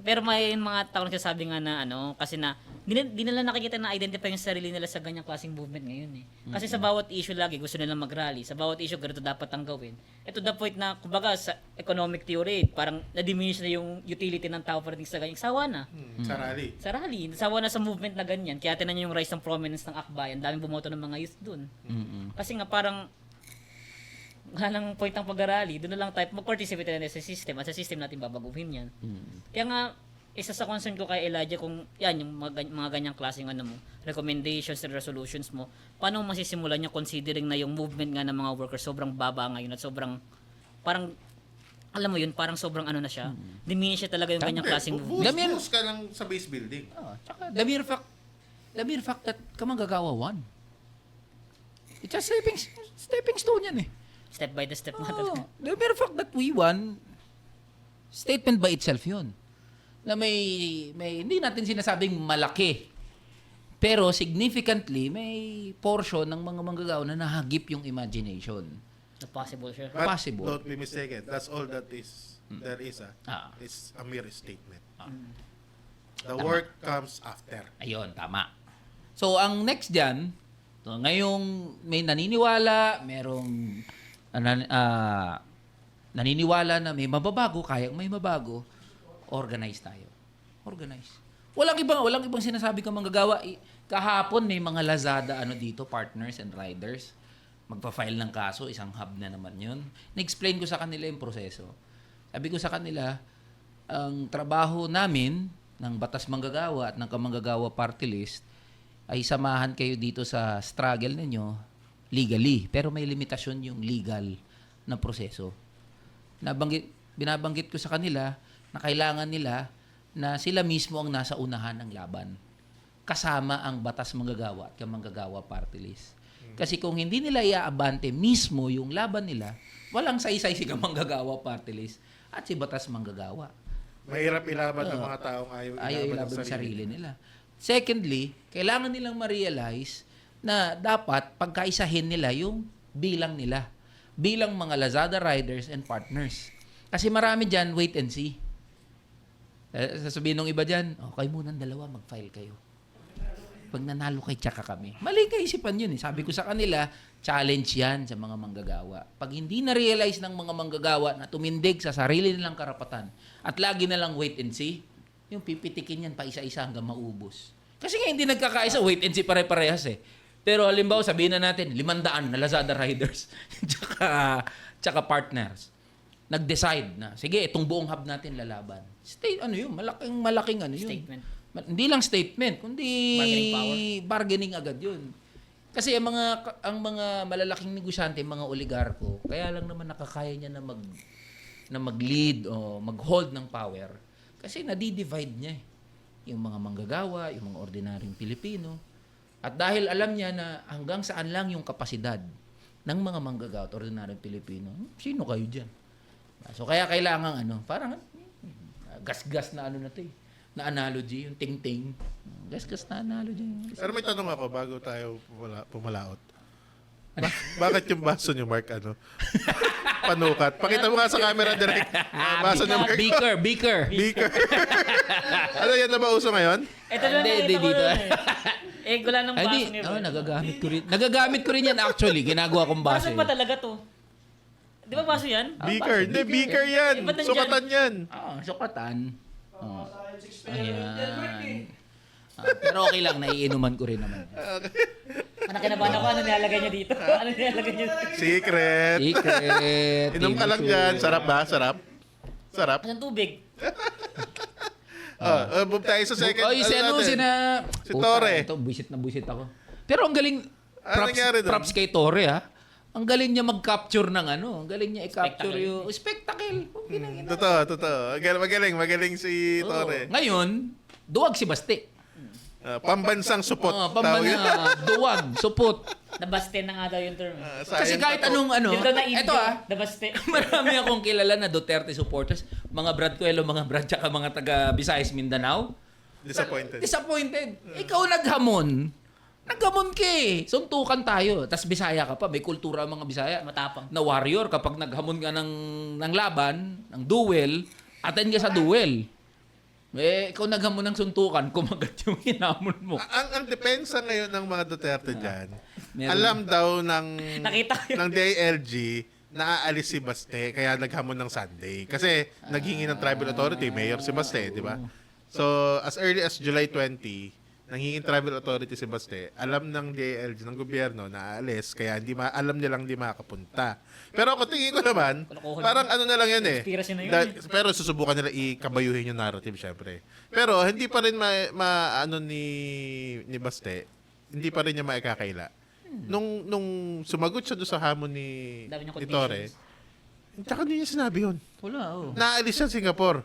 S1: pero may mga tao nagsasabi nga na kasi na di nila nakikita na identify yung sarili nila sa ganyang klaseng movement ngayon eh. Kasi sa bawat issue lagi gusto nilang mag-rally. Sa bawat issue ganito dapat ang gawin. Ito the point na kumbaga sa economic theory parang na-diminish na yung utility ng tao parating sa ganyang. Sawa na.
S3: Sa rally.
S1: Sa rally. Sawa na sa movement na ganyan. Kaya tinan niyo yung rise ng prominence ng Akbayan. Daming bumoto ng mga youth dun. Kasi nga parang wala nang point ng pag-rally. Doon na lang tayo mag-participate na sa system. At sa system natin babaguhin yan. Kaya nga, isa sa concern ko kay Elijah kung yan, yung mga ganyang klaseng recommendations and resolutions mo, paano masisimulan niya considering na yung movement nga ng mga workers sobrang baba ngayon at sobrang, parang, alam mo yun, parang sobrang na siya. Diminish siya talaga yung ganyang klaseng movement.
S3: Buhos ka lang sa base building.
S2: Tsaka, the mere fact that kamanggagawa won. It's a stepping stone yan eh.
S1: Step by the step nga talaga.
S2: The mere fact that we won, statement by itself yun. Na may hindi natin sinasabing malaki. Pero significantly, may portion ng mga manggagawa na nahagip yung imagination.
S1: Na possible siya.
S3: But
S2: Possible.
S3: don't be mistaken. That's all that is. There is It's a mere statement. The work comes after.
S2: Ayun, tama. So, ang next dyan, ngayong may naniniwala, merong naniniwala na may mababago, kayang may mabago, organize tayo. Organize. Walang ibang sinasabi kang manggagawa. Kahapon may mga Lazada dito, partners and riders. Magpa-file ng kaso, isang hub na naman yun. Na-explain ko sa kanila yung proseso. Sabi ko sa kanila, ang trabaho namin ng Batas Manggagawa at ng Kamanggagawa Party List ay samahan kayo dito sa struggle ninyo legally. Pero may limitasyon yung legal na proseso. Binabanggit ko sa kanila na kailangan nila na sila mismo ang nasa unahan ng laban. Kasama ang Batas Manggagawa at Kamanggagawa Party List. Kasi kung hindi nila iaabante mismo yung laban nila, walang saysay si Kamanggagawa Party List at si Batas Manggagawa.
S3: Mahirap ilaban ng mga taong
S2: Ayaw ilaban ng sarili nila. Secondly, kailangan nilang ma-realize na dapat pagkaisahin nila yung bilang nila. Bilang mga Lazada riders and partners. Kasi marami dyan, wait and see. Sasabihin ng iba dyan, okay muna dalawa, mag-file kayo. Pag nanalo kay tsaka kami. Mali kaisipan yun eh. Sabi ko sa kanila, challenge yan sa mga manggagawa. Pag hindi na-realize ng mga manggagawa na tumindig sa sarili nilang karapatan at lagi na lang wait and see, yung pipitikin yan pa isa-isa hanggang maubos. Kasi nga hindi nagkakaisa, wait and see pare-parehas eh. Pero halimbawa, sabihin na natin, 500 na Lazada riders tsaka partners. Nag-decide na, sige, itong buong hub natin lalaban. Malaking yun.
S1: Statement.
S2: Hindi lang statement, kundi
S1: Bargaining power.
S2: bargaining agad yun. Kasi ang mga malalaking negosyante, mga oligarko, kaya lang naman nakakaya niya na mag-lead o mag-hold ng power kasi nadi-divide niya yung mga manggagawa, yung mga ordinaryong Pilipino. At dahil alam niya na hanggang saan lang yung kapasidad ng mga manggagawa at ordinaryong Pilipino, sino kayo diyan? So kaya kailangan parang gas-gas na na 'to na analogy, yung ting-ting. Gas-gas na analogy.
S3: Pero may tanong ako bago tayo pumalaot. Bakit yung baso niyo, Mark, panukat? Pakita mo nga sa camera direct. Baso niyo, Mark.
S2: Beaker.
S3: Ano yan na ba uso ngayon?
S1: Ito lang
S2: Hindi,
S1: nakita ko
S2: dito.
S1: yun gula ng baso niya.
S2: Nagagamit ko rin. Nagagamit ko rin yan actually. Ginagawa kong baso.
S1: Baso pa talaga to. Di ba baso yan?
S3: Beaker.
S2: baso,
S3: Hindi, beaker yan.
S1: Ba't nandyan?
S3: Sukatan yan.
S2: Sukatan.
S4: Experiment yan, Mark, eh.
S2: Pero okay lang, naiinuman ko rin naman.
S1: Anak kinabahan ako, ano nilalagay niya dito? Ano nilalagay niya dito?
S3: Secret. Inom ka lang dyan. Sarap ba? Sarap? Sarap?
S1: Ang tubig.
S3: Move tayo sa second. Si
S2: Puta,
S3: Torre.
S2: Ito, buisit na buisit ako. Pero ang galing,
S3: nangyari doon?
S2: props kay Torre Ang galing niya mag-capture ng Ang galing niya i-capture
S1: Spectacle.
S2: yung spectacle.
S3: Totoo. Magaling si Torre.
S2: Ngayon, duwag si Baste.
S3: Pambansang supot.
S2: Pambana, duwag, supot.
S1: Nabaste na nga daw yung term.
S2: Kasi kahit anong
S1: Dito na
S2: eto
S1: nabaste.
S2: marami akong kilala na Duterte supporters, mga Brad Coelho, mga Brad, tsaka mga taga Visayas Mindanao. Disappointed. Ikaw naghamon. Naghamon ka eh. Suntukan tayo. Tapos Bisaya ka pa. May kultura ang mga Bisaya.
S1: Matapang.
S2: Na warrior. Kapag naghamon ka ng laban, ng duel, attend ka sa duel. Ikaw naghamon ng suntukan, kumagat yung hinamon mo.
S3: Ang depensa ngayon ng mga Duterte dyan,
S2: Meron.
S3: alam daw
S1: Nakita ko
S3: ng DILG na aalis si Baste kaya naghamon ng Sunday. Kasi naghingi ng tribal authority, mayor si Baste, di ba? So, as early as July 20, nanghingi tribal authority si Baste, alam ng DILG, ng gobyerno, na aalis, kaya alam nilang hindi makapunta. Pero ako tingin ko naman,
S1: Kalokohan.
S3: parang ano na lang yan eh.
S1: Conspiracy na yun
S3: Pero susubukan nila ikabayuhin yung narrative, syempre. Pero hindi pa rin ni Baste, hindi pa rin niya maikakaila. Nung sumagot siya doon sa hamon ni
S1: Dami niyang
S3: Torre, tsaka hindi niya sinabi yun.
S2: Wala,
S3: Naalis siya sa Singapore.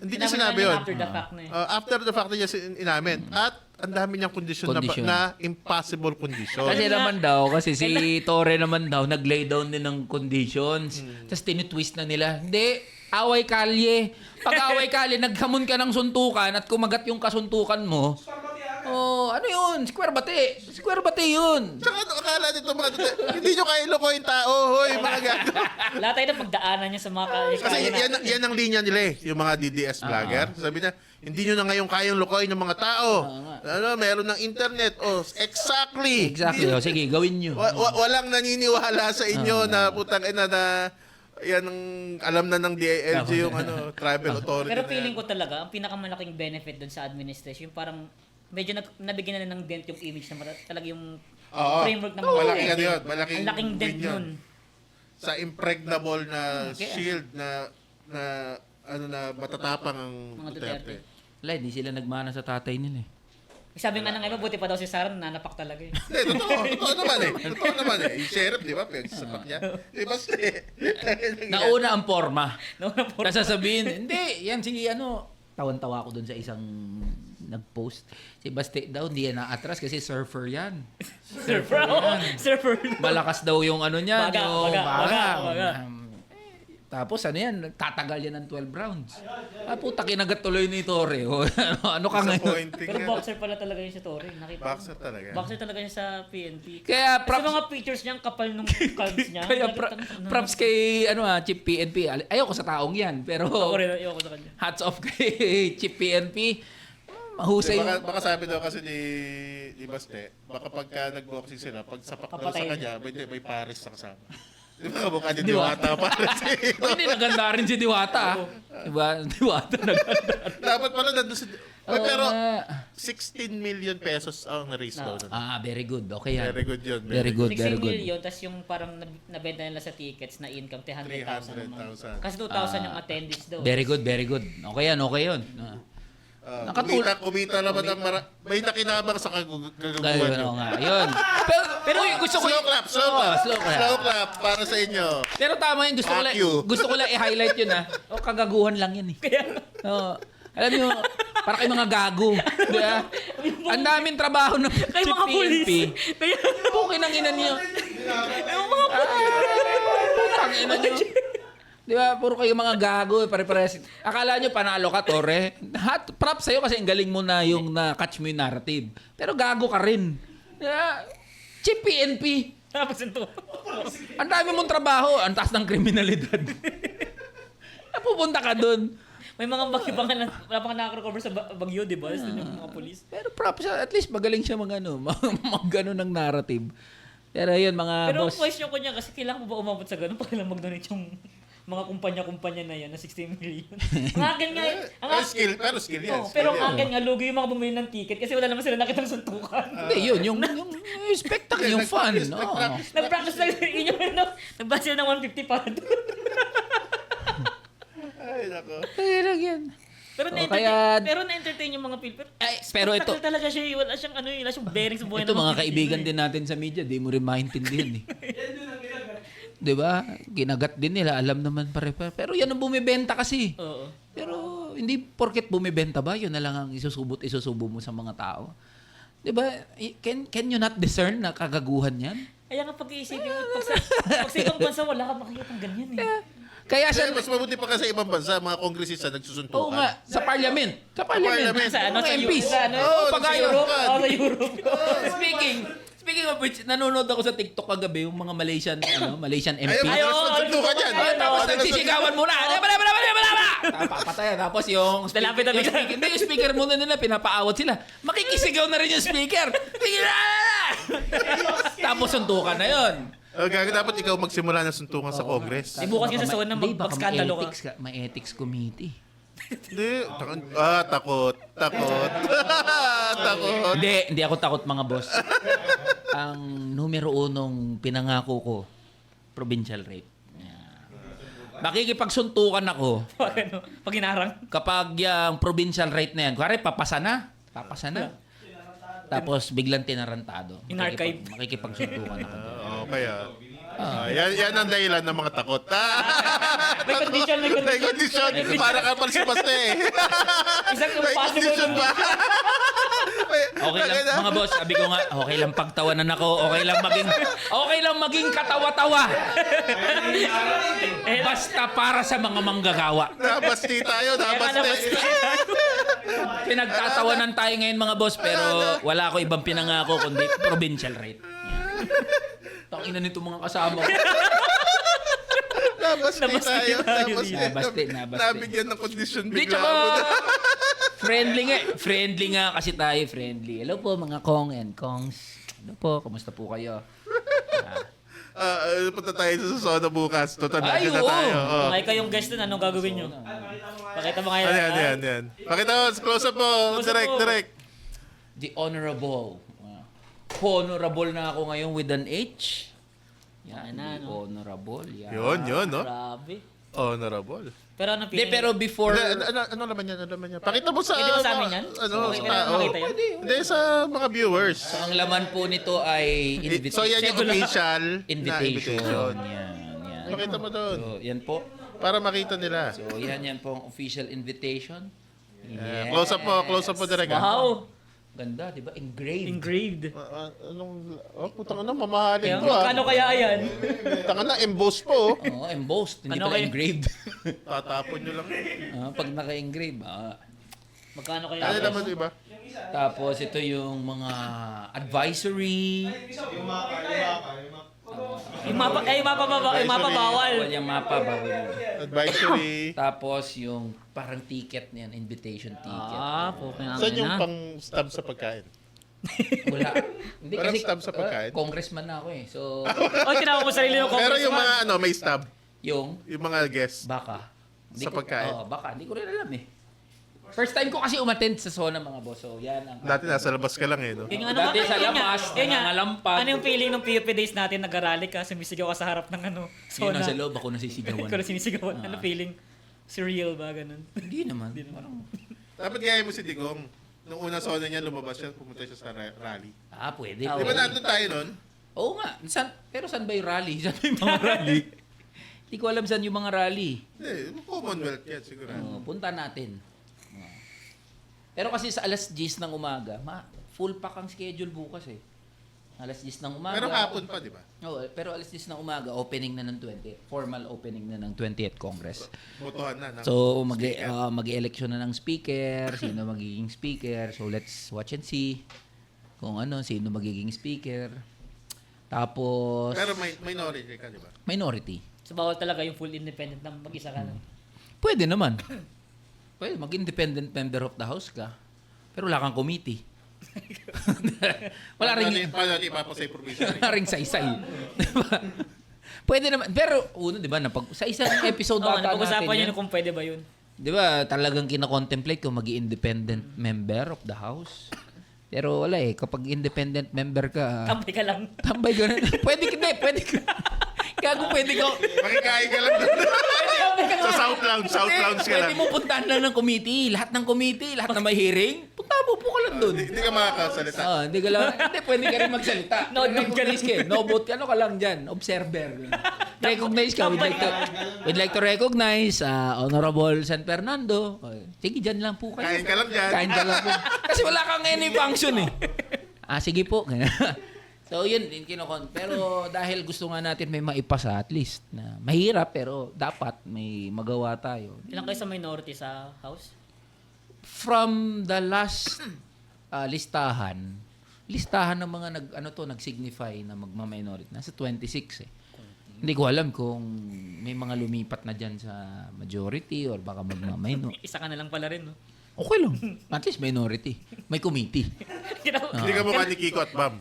S3: Hindi niya sinabi yun.
S1: After the fact na
S3: After the fact na niya inamin. At ang dami niyang kondisyon na impossible condition.
S2: Kasi naman daw, kasi si Torre naman daw, nag-lay down din ng conditions. Tapos tinitwist na nila, hindi, away kalye. Pag away kalye, naghamon ka ng suntukan at kumagat yung kasuntukan mo. Ano yun? Square bate. Square bate yun.
S3: Tsaka akala nito mga hindi nyo kayo loko yung tao, hoy, mga gago.
S1: Lahat tayo na pagdaanan niya sa mga
S3: Kasi yan ang linya nila yung mga DDS vlogger. Sabi niya, hindi nyo na ngayon kayang lokohin yung mga tao. Meron ng internet. Exactly.
S2: Sige, gawin nyo.
S3: Walang naniniwala sa inyo na putang ina na yan ang alam na ng DILG yung tribal authority.
S1: Pero feeling ko talaga, ang pinakamalaking benefit doon sa administration, parang medyo nabigyan na ng dent yung image na talaga yung framework ng mga
S3: Malaking
S1: DILG.
S3: yun.
S1: Ang laking dent
S3: win
S1: yun.
S3: Sa impregnable na shield na matatapang ang
S1: Mga
S3: Duterte.
S2: Wala, hindi sila nagmana sa tatay nila eh.
S1: Sabi nga ng iba, buti pa daw si Sara nanapak talaga eh.
S3: Hindi, totoo naman eh. Yung sheriff, di ba? Pinagsasak niya. Di ba?
S2: Nauna ang forma.
S1: Nauna ang forma.
S2: Sasabihin, hindi, yan si tawan-tawa ako dun sa isang nag-post. Si Baste daw, hindi yan na-atras kasi surfer yan.
S1: Surfer.
S2: Malakas daw yung niya.
S1: Baga.
S2: Tapos yan, tatagal yan ng 12 rounds. Puta, kinagat tuloy ni Torre. Ano ka ngayon?
S3: Disappointing
S1: Pero
S3: yan.
S1: boxer pala talaga yun si Torre. Nakita mo?
S3: Boxer talaga.
S1: Boxer talaga niya sa PNP.
S2: Kaya
S1: Kasi mga pictures niya, ang kapal nung calves niya.
S2: Kaya props kay Chief PNP. Ayoko sa taong yan, pero
S1: Ako rin, ayoko sa kanya.
S2: hats off kay Chief PNP. Mahusay.
S3: Baka sabi daw kasi ni Baste, baka pagka nag-boxing sila, pag sapak daw sa
S1: Papatayin
S3: kanya, may pares na kasama. Di ba mukha ni Diwata pares?
S2: Hindi, naganda rin si Diwata. Diba? Diwata naganda.
S3: Dapat pala nandun si... pero
S2: nga.
S3: 16 million pesos ang na-raise daw.
S2: Very good. Okay yan.
S3: Very good yun.
S2: Very good,
S1: 16
S2: very good.
S1: million, tapos yung parang nabenta nila sa tickets na income, 300,000 naman.
S3: 300,000.
S1: Kasi 2,000 yung attendees daw.
S2: Very good, very good. Okay yan, okay yun.
S3: Kumita naman ang may nakinabang sa kagaguhan
S2: Gayun,
S3: nyo.
S2: oo nga. Yun. Pero uy, gusto ko
S3: Slow clap, slow clap.
S2: slow clap.
S3: Slow clap para sa inyo.
S2: Pero tama yun,
S3: Fuck you.
S2: gusto ko lang i-highlight yun kagaguhan lang yun eh. Oo. Alam niyo, para kay mga gago. Diba? Ang daming trabaho ng
S1: Kay mga pulis.
S2: PNP.
S1: Kaya,
S2: Pukin ang ina niyo.
S1: yung mga
S2: Putang ina niyo. Di ba? Puro kayo mga gago. Pare-pares. Akala nyo panalo ka, Tore. Props sa'yo kasi ang galing mo na yung na-catch mo yung narrative. Pero gago ka rin. Diba? Cheap PNP.
S1: tapos ito.
S2: Ang dami mong trabaho. Ang taas ng kriminalidad. Napupunta ka dun.
S1: May mga bagyo pa nga wala pa nga nakarecover sa bagyo, di ba? Yung mga pulis.
S2: Pero props siya. At least magaling siya mag ng narrative. Pero yun, mga
S1: Pero
S2: boss.
S1: question ko niya kasi kailangan mo ba umabot sa ganun para lang mag-donate yung mga kumpanya-kumpanya na yan na 16 million. Ang akin nga,
S3: Pero skill yan.
S1: oh, pero ang akin nga, lugi yung mga bumili ng ticket kasi wala naman sila nakitang suntukan.
S2: Hindi, yun. Yung spectacle, yung fun. Oo.
S1: Nag-practice lang yun yung nagbasa sila ng 150 pa doon.
S3: Ay, nako.
S2: Kaya lang yan.
S1: Pero
S2: Oh,
S1: na-entertain,
S2: kaya-
S1: pero na-entertain yung mga people.
S2: Pero ito,
S1: Takal talaga siya, wala siyang wala siyang bearing sa buhay
S2: ito
S1: ng
S2: mga
S1: Pilipino
S2: kaibigan
S1: eh.
S2: din natin sa media, di mo rin maintindihan eh.
S4: Yan doon ang ginagat.
S2: 'Di ba? Ginagat din nila, alam naman pare. Pero yan ang bumibenta kasi.
S1: Oo.
S2: Pero hindi porket bumibenta ba, yun na lang ang isusubo mo sa mga tao. 'Di ba? Can you not discern na kagaguhan yan?
S1: Kaya nga pag-iisipin mo, pag sa ibang bansa, wala ka makikita ng ganyan eh.
S2: Kaya
S3: Kasi
S2: siya,
S3: mas mabuti pa kasi ibang bansa, mga kongresista nagsusuntukan.
S2: oo nga, sa parliament. Sa parliament.
S3: parliament.
S1: Sa ano,
S2: Mga
S1: sa
S2: MPs.
S1: sa ano,
S3: Oo,
S1: pag
S3: sa
S1: Europe,
S3: Europe.
S1: sa Europe.
S2: Speaking of which, nanonood ako sa TikTok kagabi, yung mga Malaysian MP.
S3: Ayun,
S1: Ay, oo,
S3: nagsusuntukan yan.
S2: Ayun, tapos
S3: Ano,
S2: nagsisigawan muna. Papatayan. Tapos yung
S1: Lapit na bigla.
S2: speaker, yung speaker muna nila, pinapaawat sila. Makikisigaw na rin yung speaker. Sige na! Tapos suntukan na yun.
S3: Dapat ikaw magsimula ng suntukan sa Congress.
S1: Di bukas ka sa zone na
S2: Hindi, baka
S1: mag-skandalo ka.
S2: May ethics committee.
S3: Hindi. Takot. Takot.
S2: Hindi ako takot mga boss. Ang numero unong pinangako ko, provincial rape. Makikipagsuntukan ako
S1: Pag inarang.
S2: kapag yung provincial rate na yan. Kuwari, papasa na. Tapos biglang tinarantado.
S1: In-archive.
S2: Makikipagsuntukan ako doon.
S3: Kaya. Yan ang dahilan ng mga takot.
S1: May condition, may condition.
S3: May condition. Para ka pala si Paste.
S1: Isang
S3: May
S1: impossible
S3: condition ba?
S2: Okay lang, mga boss, sabi ko nga, okay lang pagtawanan ako, okay lang maging katawa-tawa. Basta para sa mga manggagawa.
S3: Nabasti tayo, nabasti.
S2: Pinagtatawanan tayo ngayon mga boss, pero wala ako ibang pinangako kundi provincial rate. Tangina nito mga kasama ko.
S3: Nabasti tayo.
S2: Nabasti.
S3: Nabigyan ng condition
S2: Di,
S3: bigla.
S2: tsaka, friendly nga kasi tayo, friendly. Hello po mga Kong and Kongs. Hello po, kamusta po kayo?
S3: Punta tayo sa Sona bukas. Total,
S2: Ay,
S3: nandun na
S2: oo.
S3: tayo. Oh.
S1: Kung kayong guest nun, anong gagawin nyo? Pakita mo ngayon.
S3: Yan. Pakita mo, close up mo. Direct.
S2: The Honorable. Honorable na ako ngayon with an H. Yan,
S1: Yan na,
S2: the
S1: no?
S2: Honorable. Yan.
S3: Yun, no?
S1: Grabe.
S3: Honorable.
S1: Pero ano
S2: Hindi, pero before...
S3: Ano naman yan? Pakita mo sa...
S1: Pwede ba sa amin yan?
S3: Ano,
S1: Okay,
S3: sa tao.
S1: makita yan?
S3: Hindi, sa mga viewers.
S2: Ang laman po nito ay
S3: So, yan yung official na
S2: invitation.
S3: invitation.
S2: Yan.
S3: Pakita mo doon.
S2: So, yan po.
S3: Para makita nila.
S2: So, yan po ang official invitation. Yes.
S3: Close up mo direct.
S1: Wow!
S2: Ganda, di ba? Engraved.
S1: Engraved.
S3: Putang na, mamahalin
S1: Kaya,
S3: ko
S1: magkano kaya yan?
S3: Tanga na, emboss po.
S2: Oo, embossed. Hindi
S1: Ano
S2: pala
S1: kayo?
S2: engraved.
S3: Tatapon nyo lang.
S2: Pag naka-engrave.
S1: Magkano kaya?
S3: Ano naman, diba?
S2: Tapos ito yung mga advisory.
S1: Yung mapabawal.
S2: Yung mapa, bawal.
S3: Advisory.
S2: Tapos yung parang ticket niyan, invitation ticket.
S1: Po, kaya
S3: Saan yung
S1: na.
S3: pang stab sa pagkain?
S2: Wala. Hindi
S3: Walang
S2: kasi
S3: stab sa pagkain?
S2: Congressman na ako eh. So,
S1: Oh, tinawag mo sarili ng
S3: Pero yung
S1: congressman.
S3: mga may stab.
S2: yung
S3: Yung mga guests.
S2: baka.
S3: Sa pagkain?
S2: Oo, baka. Hindi ko rin alam eh. First time ko kasi umattend sa Sona mga boss. So, yan ang...
S3: Dati nasa labas ka lang no?
S1: Yung
S2: Dati sa
S1: yun nga,
S2: labas,
S1: yun nga.
S2: nangangalampag.
S1: Ano yung feeling ng PUP days natin, nag-rally ka, sumisigaw ka sa harap ng ano,
S2: Yun
S1: Sona.
S2: ang sa loob ako nasisigawan.
S1: Ikaw na sinisigawan. Ano feeling? Surreal ba, ganun?
S2: Hindi naman. Parang,
S3: Dapat gaya mo si Digong. Nung una zona niya, lumabas siya, pumunta siya sa rally.
S2: Pwede.
S1: Ah,
S3: Di ba
S2: pwede.
S3: nandun tayo nun?
S2: Oo nga. Pero saan ba yung rally? Saan ba yung mga rally? Hindi ko alam saan yung mga rally.
S3: Hindi, Commonwealth yan siguro.
S2: Punta natin. Pero kasi sa alas 10 ng umaga, full pack ang schedule bukas eh. Alas 10 ng umaga.
S3: Pero hapon pa, di ba?
S2: Oo, pero alas 10 ng umaga, opening na ng 20th. Formal opening na ng 20th Congress.
S3: Botohan na. ng
S2: So,
S3: speaker.
S2: mag-election na ng speaker, sino magiging speaker. So, let's watch and see kung sino magiging speaker. Tapos,
S3: Pero may minority ka, di ba?
S2: minority.
S1: So, bawal talaga yung full independent na mag-isa ka lang.
S2: Pwede naman. Pwede, mag-independent member of the house ka. Pero wala kang committee. Wala rin
S3: Paano natin ipapasay provisionary?
S2: wala ring saysay. Diba? Pwede naman. Pero, di ba, sa isang episode
S1: Oo,
S2: ata natin
S1: napag-usapan
S2: yan,
S1: yun kung pwede ba yun.
S2: di ba, talagang kina-contemplate kung mag-independent member of the house. Pero wala kapag independent member ka,
S1: Tambay ka lang.
S2: tambay ka na. Pwede ka. Gago, pwede ka.
S3: Makikain ka lang doon. Sa South Lounge ka
S2: Pwede
S3: lang.
S2: mo puntahan lang ng committee. Lahat ng committee, lahat na may hearing, punta mo po ka lang doon.
S3: Hindi ka makakasalita.
S2: Hindi ka lang. Hindi, pwede ka rin magsalita.
S1: No,
S2: Recognize ka. No vote ka. Ano ka lang dyan? Observer. Recognize ka. We'd like to recognize Honorable San Fernando. Sige, dyan lang po kayo.
S3: Kain ka lang dyan.
S2: Kain ka lang po. Kasi wala kang any function eh. Sige po. So, yun, pero dahil gusto nga natin may maipasa at least na mahirap pero dapat may magawa tayo.
S1: Ilang kayo sa minority sa house?
S2: From the last listahan ng mga nag-signify na magma-minority, nasa 26 eh. Hindi ko alam kung may mga lumipat na dyan sa majority or baka magma-minority.
S1: Isa ka na lang pala rin, no?
S2: Okay lang. At least minority. May committee.
S3: Hindi ka mukha ni Kiko at Bam.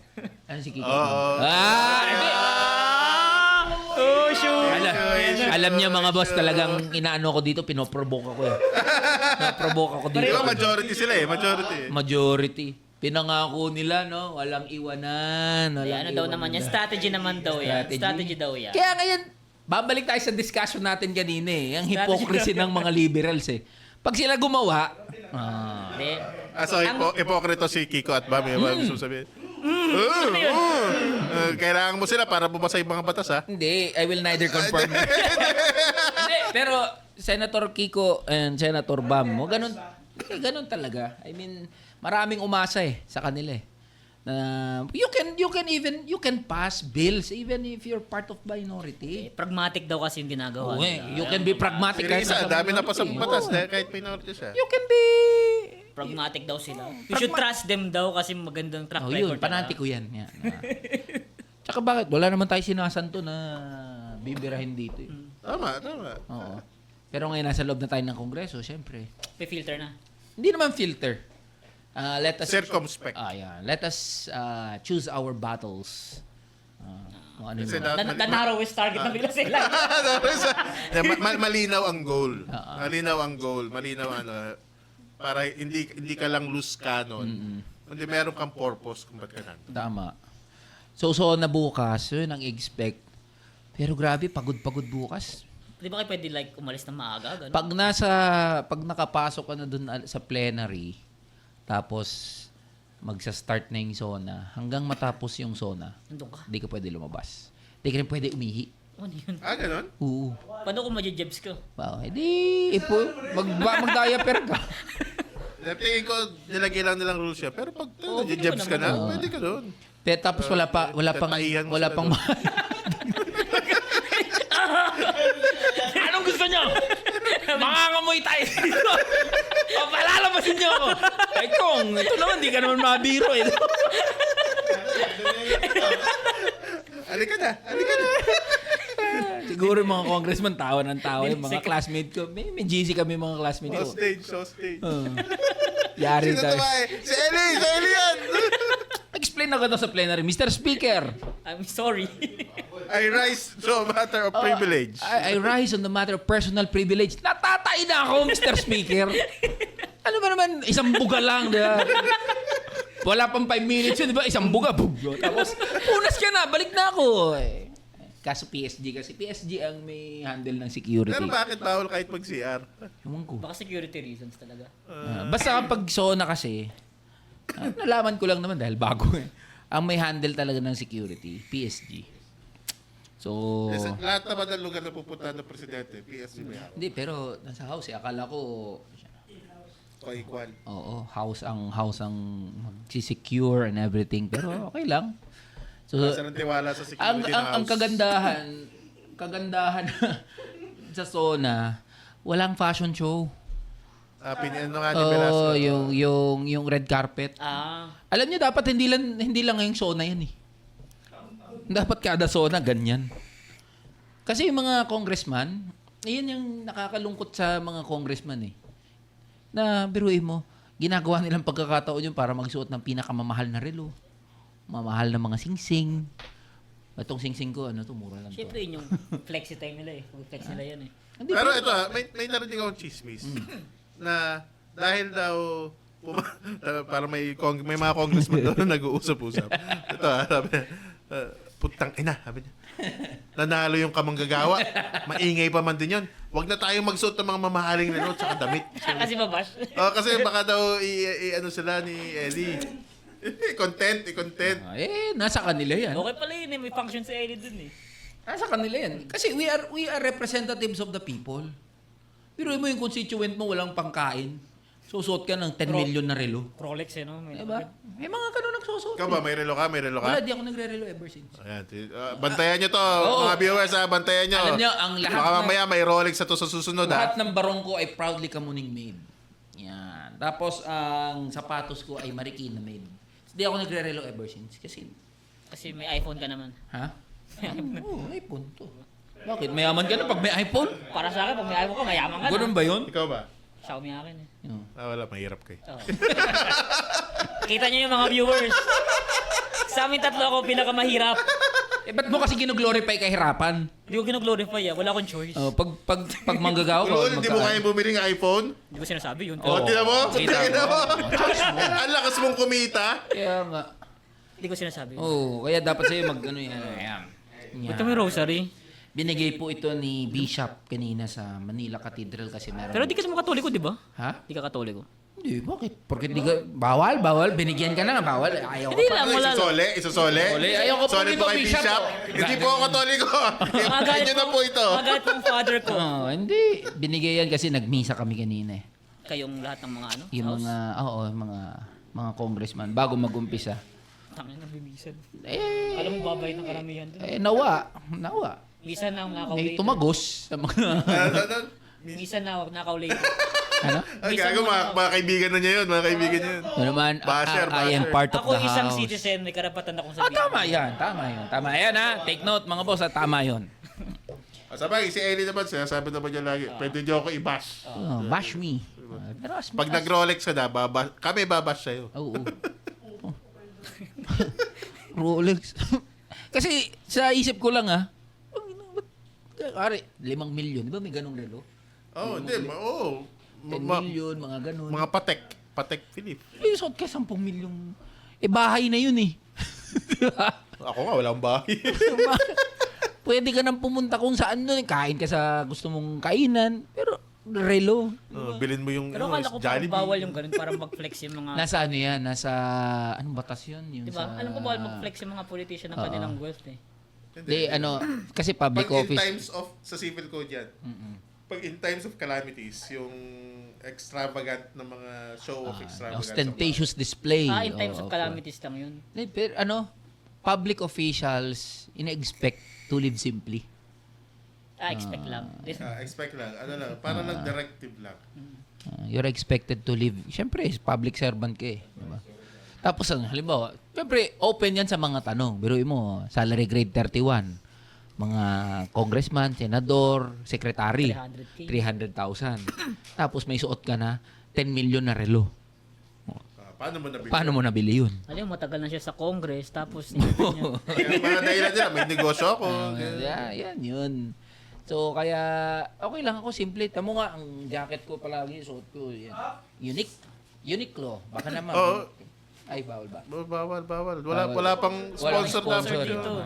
S2: Ano si Kiko?
S3: Oo.
S2: Hindi.
S1: Oh, shoot!
S2: Alam niya mga boss, talagang inaano ko dito, pinoprovoke ako eh. Pinoprovoke ako
S3: Di
S2: dito.
S3: ba majority sila eh? Majority.
S2: Pinangako nila, no? Walang iwanan.
S1: Di, ano daw naman yan? Strategy naman daw yan. Strategy daw yan.
S2: Kaya ngayon, babalik tayo sa discussion natin kanina eh. Ang hypocrisy ng mga liberals eh. Pag sila gumawa,
S1: Di.
S3: So, ipokrito si Kiko at Bam. Yung gusto sabihin. Kailangan mo sila para bumasa yung mga batas, ha?
S2: hindi, I will neither confirm. Hindi, pero Senator Kiko and Senator Bam, ganun talaga. I mean, maraming umasa sa kanila eh. You can pass bills even if you're part of minority.
S1: Pragmatic daw kasi yung ginagawa.
S2: You can be pragmatic
S3: Si Risa,
S2: nasa
S3: dami na pa sa
S2: minority.
S3: batas
S2: Oo.
S3: dahil kahit minority siya.
S2: You can be...
S1: Pragmatic daw sila. You should trust them daw kasi magandang track
S2: Yun,
S1: record.
S2: panati ko yan. Tsaka bakit? Wala naman tayo sinasanto na bibirahin dito eh.
S3: Tama.
S2: Oo. Pero ngayon nasa loob na tayo ng Kongreso, syempre.
S1: May filter na.
S2: Hindi naman filter. Let us
S3: Circumspect.
S2: yeah. Let us choose our battles. Kung ano
S3: Kasi
S2: yung-
S1: The narrowest target na bigla sila.
S3: Malinaw ang goal. Malinaw para hindi ka lang loose cannon. Kundi meron kang purpose kung ba't ka nandun.
S2: Tama. So na bukas, yun ang expect. Pero grabe, pagod bukas.
S1: Di ba kayo pwede like umalis na maaga? Ganun?
S2: Pag nakapasok ka na dun sa plenary, tapos magsa-start na yung zona, hanggang matapos yung zona,
S1: Nandun ka.
S2: hindi ka pwede lumabas. Hindi ka rin pwede umihi.
S1: Ano yun?
S3: Ganon?
S2: Oo.
S1: Paano kung madjebs ka?
S2: Wow, mag-diaper ka.
S3: Tingin ko, nilagay lang nilang rules siya. Pero pag jabs ka na, pwede ka doon.
S2: Pero tapos wala pang
S3: tataihan mo sila doon.
S2: Anong gusto nyo? Mangangamoy tayo dito. O, palalabasin nyo ako. Ay, Kong, ito naman, di ka naman mabiro eh.
S3: Halika na.
S2: Siguro yung mga congressman, tawa ng tawa. Yung mga classmate ko, may GC kami mga classmate ko.
S3: So stage.
S2: Yari
S3: Sino
S2: tayo.
S3: tumae? Si Eli yan!
S2: Explain ako sa plenary. Mr. Speaker,
S1: I'm sorry.
S3: I rise to a matter of privilege.
S2: I rise on the matter of personal privilege. Natatay na ako, Mr. Speaker. Ano ba naman, isang buga lang. Diba? Wala pang 5 minutes yun, di ba? Isang buga. Tapos, punas ka na, balik na ako. Kaso PSG kasi. PSG ang may handle ng security.
S3: Pero bakit bawal kahit mag-CR?
S2: Ewan ko.
S1: Baka security reasons talaga.
S2: Basta kapag SONA kasi, nalaman ko lang naman dahil bago eh. Ang may handle talaga ng security, PSG. So,
S3: Lahat naman ng lugar na pupunta ng presidente, PSG may hawak.
S2: hindi, pero nasa house eh. Akala ko,
S3: Co-equal.
S2: oo, house ang mag-secure and everything. Pero okay lang. So,
S3: Kasi ng tiwala sa
S2: ang,
S3: security
S2: ang,
S3: ng
S2: ang
S3: house.
S2: kagandahan sa SONA, walang fashion show.
S3: Ano nga ni Velasco?
S2: Yung red carpet. Alam niyo dapat hindi lang ngayong SONA yan eh. Dapat kada SONA ganyan. Kasi yung mga congressman, iyan yung nakakalungkot sa mga congressman eh. Na biruin mo, ginagawa nilang pagkakataon yun para magsuot ng pinakamamahal na relo. Mamahal na mga singsing. Itong singsing ko, mura lang to.
S1: Siyempre yun yung flexi time nila eh. Mag-flex nila yan eh.
S2: Hindi,
S3: Pero ito may narinig akong chismis na dahil daw para may mga congressman doon na nag-uusap-usap. Ito sabi, putang ina, sabi niya. Nanalo yung kamanggagawa. Maingay pa man din yun. Huwag na tayong magsuot ng mga mamahaling relo at damit.
S1: Kasi mabash.
S3: Kasi baka daw ano sila ni Eddie. Content.
S2: nasa kanila yan.
S1: Okay pala yun eh. May function si Ellie dun eh.
S2: Nasa kanila yan. Kasi we are representatives of the people. Pero mo yung constituent mo walang pangkain. Susuot ka ng 10 million na relo.
S1: Rolex eh no.
S2: Diba? May mga ganun nagsusuot.
S3: Ikaw ba? May relo ka?
S2: Wala, di ako nagre-relo ever since.
S3: Ayan. Bantayan nyo to,
S2: Oo.
S3: mga viewers Bantayan nyo.
S2: Alam nyo, ang lahat
S3: Baka
S2: ng-
S3: mamaya may Rolex sa to sa susunod
S2: Lahat ng barong ko ay proudly Kamuning made. Yan. Tapos, ang sapatos ko ay Marikina made. Hindi ako nagre-relo ever since. Kasi,
S1: Kasi may iPhone ka naman.
S2: ha? Oo, iPhone to. Bakit? Mayaman ka na pag may iPhone?
S1: Para sa akin, pag may iPhone ka, mayaman ka na.
S2: Ganun ba yun?
S3: Ikaw ba?
S1: Xiaomi akin eh.
S2: Yun.
S3: Wala, mahirap kayo.
S1: Oo. Kita niyo yung mga viewers. Sa amin tatlo ako pinakamahirap.
S2: Ba't mo kasi gino-glorify kahirapan?
S1: Hindi ko gino-glorify ah. Wala akong choice.
S2: Pag manggagawa ka,
S3: Kung hindi mo kaya bumili ng iPhone?
S1: Hindi ko sinasabi yun.
S3: O, tinan mo?
S2: Kita
S3: Tinan
S2: mo.
S3: mo? Ang lakas mong kumita.
S2: Kaya nga.
S1: Hindi ko sinasabi yun.
S2: Kaya dapat sa'yo mag-ano yan. Ayan.
S1: Ito may rosary.
S2: Binigay po ito ni Bishop kanina sa Manila Cathedral kasi meron.
S1: Pero di ka sa mga katoliko, di ba?
S2: Ha?
S1: Di ka katoliko.
S2: Hindi, bakit? Porque di ka, bawal. Binigyan ka na, bawal. Ayaw
S1: Hindi
S2: ko.
S1: lang, wala lang.
S3: Isosole?
S2: Ayaw ko po
S3: Sorry
S2: dito,
S3: po kay
S2: Bishop.
S3: Bishop. Hindi po ako katoliko. Inyo na po ito.
S1: Magalit pong father ko.
S2: Hindi. Binigay yan kasi nagmisa kami kanina eh.
S1: Kayong lahat ng mga ano?
S2: Yung
S1: house?
S2: mga congressman bago mag-umpisa.
S1: Tangin na bimisan.
S2: Eh,
S1: Alam mo, babay ng karamihan dun.
S2: nawa.
S1: Misa na nakaw
S2: May
S1: later.
S2: tumagos sa mga,
S1: Misa na nakaw later.
S2: ano?
S3: Ay, gago, mga kaibigan na niya yun. Mga kaibigan niya yun.
S2: Ano naman,
S3: Basher,
S2: I am
S3: basher.
S2: part of
S1: Ako
S2: the
S1: isang
S2: house.
S1: citizen, may karapatan akong sabihin.
S2: Tama yan. Tama yan, ha. Take note, mga boss, tama yun.
S3: Sabay, si Ellie naman, sinasabi naman niya lagi, pwede niyo ako i-bash.
S2: Bash me. Pero
S3: Pag nag-Rolex ka na, kami babash sa'yo.
S2: Oo. Rolex. Kasi sa isip ko lang Ari, 5 milyon. Di ba may ganong relo?
S3: Hindi.
S2: 10 milyon, mga ganon.
S3: Mga Patek Philippe.
S2: Eh, suot ka 10 milyon. Bahay na yun eh. Diba?
S3: Ako nga, walang bahay.
S2: Pwede ka nang pumunta kung saan doon. Kain ka sa gusto mong kainan. Pero, relo.
S3: Bilin mo yung
S1: Pero akala ko parang bawal yung ganun para mag-flex yung mga...
S2: Nasa ano yan? Nasa, anong batas yun? Yung
S1: Diba?
S2: sa,
S1: Alam ko bawal mag-flex yung mga politician ng kanilang wealth eh.
S2: Hindi, kasi public
S3: Pag in
S2: office.
S3: times of, sa civil code yan, pag in times of calamities, yung extravagant na mga show of extravagance.
S2: Ostentatious display.
S1: In times of calamities lang yun.
S2: Pero public officials, ina-expect to live simply.
S1: Expect lang.
S3: Expect lang. Para lang directive lang.
S2: You're expected to live. Siyempre, public servant ka eh. Diba? Tapos, halimbawa, siyempre, open yan sa mga tanong. Biruin mo, salary grade 31. Mga congressman, senador, secretary.
S1: 300K.
S2: 300,000. Tapos may suot ka na 10 million na relo.
S3: Paano mo nabili?
S2: Yun?
S1: Alam mo, matagal na siya sa Congress, tapos
S3: Kaya mga dahilan nila, may negosyo ako.
S2: Yan, yun. So, kaya, okay lang ako, simple. Tamo nga, ang jacket ko palagi, suot ko, yan. Uniqlo. Baka naman.
S3: Oo.
S2: Ay, bawal ba?
S3: Bawal. Wala pang sponsor
S2: sponsor
S3: namin
S2: dito.
S3: dito.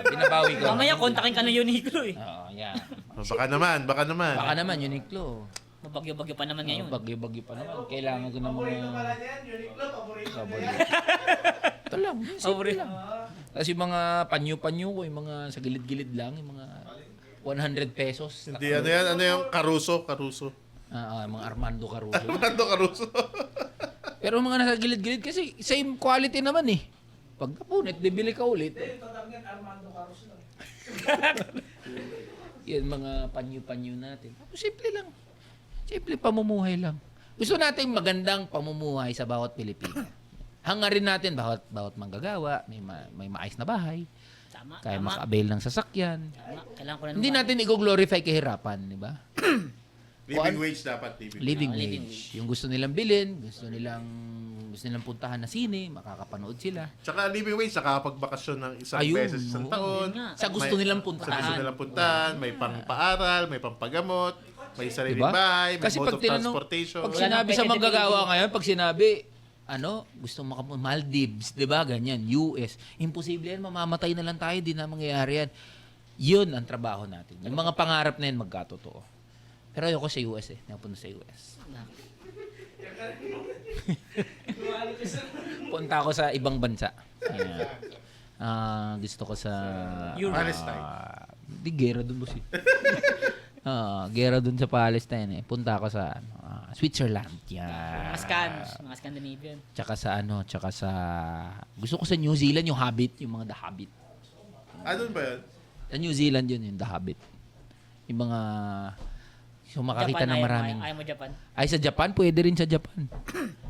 S2: Binabawi ko.
S1: Mamaya kontakin ka ng Uniqlo eh.
S2: Oo, yan.
S3: Baka naman.
S2: Baka naman, Uniqlo.
S1: Mabagyo-bagyo pa naman ngayon.
S2: Bagyo-bagyo pa naman. Kailangan ko ng
S4: Paborito
S2: mga...
S4: pala niyan, Uniqlo, paborito.
S2: Paborito. Ito lang. Simple lang. Tapos yung mga panyo-panyo ko, yung mga sa gilid-gilid lang, yung mga 100 pesos.
S3: Hindi, ano yan? Ano yung Caruso?
S2: Mga Armando Caruso.
S3: Armando Caruso.
S2: Pero mga nasa gilid-gilid kasi same quality naman eh. Pag napunit, bibili ka ulit.
S4: Ito talagang Armando Caruso lang.
S2: Yan mga panyo-panyo natin. Tapos simple lang. Simple pamumuhay lang. Gusto natin magandang pamumuhay sa bawat Pilipino. Hangarin natin bawat manggagawa, may maayos na bahay,
S1: Tama.
S2: kaya
S1: Tama.
S2: maka-avail ng sasakyan.
S1: Tama. Kailangan ko na
S2: Hindi natin i-glorify kahirapan, di ba?
S3: Living wage dapat.
S2: Living
S1: living
S2: wage. Yung gusto nilang bilhin, gusto nilang puntahan na sine, makakapanood sila.
S3: Tsaka living wage, nakapagbakasyon ng isang
S2: Ayun,
S3: beses isang
S2: oo.
S3: taon.
S1: Yun nga.
S2: Sa gusto nilang
S3: Sa gusto
S2: puntahan.
S3: nilang puntahan, may pangpaaral, may pampagamot, may sariling
S2: Diba?
S3: bahay, may
S2: Kasi
S3: mode
S2: pag
S3: of
S2: tinanong-
S3: transportation.
S2: Pag
S1: Wala
S2: sinabi
S1: nang
S2: sa
S1: pwede
S2: manggagawa
S1: dito.
S2: ngayon, pag sinabi, gusto Maldives, di ba? Ganyan, US. Imposible yan, mamamatay na lang tayo, di na mangyayari yan. Yun ang trabaho natin. Yung mga pangarap na yan, magkatotoo. Pero ayoko sa US eh. Napunta sa US. Punta ako sa ibang bansa. Gusto ko sa...
S1: Europe.
S3: Palestine.
S2: Di, gera dun boss eh. Gera dun sa Palestine eh. Punta ako sa Switzerland. Yan.
S1: Mga Scandinavian.
S2: Tsaka sa... Gusto ko sa New Zealand yung Hobbit, yung mga The Hobbit.
S3: Doon ba yun?
S2: Sa New Zealand yun, yung The Hobbit. Yung mga... So makakita ng maraming...
S1: Ayaw mo Japan?
S2: Ay, sa Japan, pwede rin sa Japan.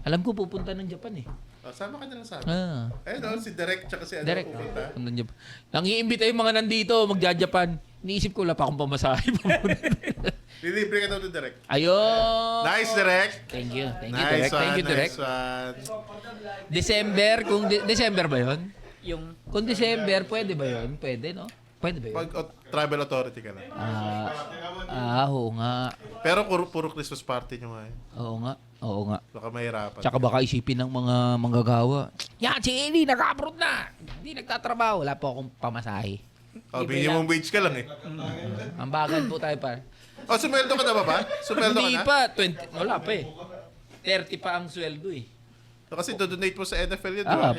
S2: Alam ko pupunta ng Japan eh.
S3: Sama ka na lang sa amin.
S2: Ah.
S3: Si Derek tsaka si
S2: Direct.
S3: pupunta.
S2: Punta ng Japan. Nangiimbita yung mga nandito, magja-Japan. Iniisip ko, wala pa akong pamasahe.
S3: Lilibre ka daw ni Derek.
S2: Ayun!
S3: Nice, Derek.
S2: Thank you.
S3: Nice
S2: Direk. Thank you, Direk.
S3: Nice one.
S2: December, kung December ba yun?
S1: Yung
S2: Kung December, pwede ba yun? Pwede, no? Pwede ba yun?
S3: Pag travel authority ka na.
S2: Oo nga.
S3: Pero puro Christmas party nyo nga.
S2: Oo nga.
S3: Baka mahirapan.
S2: Tsaka baka isipin ng mga manggagawa, yan, si Eli, nag-abroad na. Hindi nagtatrabaho. Wala po akong pamasahe.
S3: Minimum wage ka lang eh.
S2: Ang bagal po tayo pa.
S3: Sumweldo ka na ba? Sumweldo ka
S2: Hindi
S3: na?
S2: pa. 20, wala pa eh. 30 pa ang sweldo eh.
S3: Kasi do-donate mo sa NFL yun, di ba?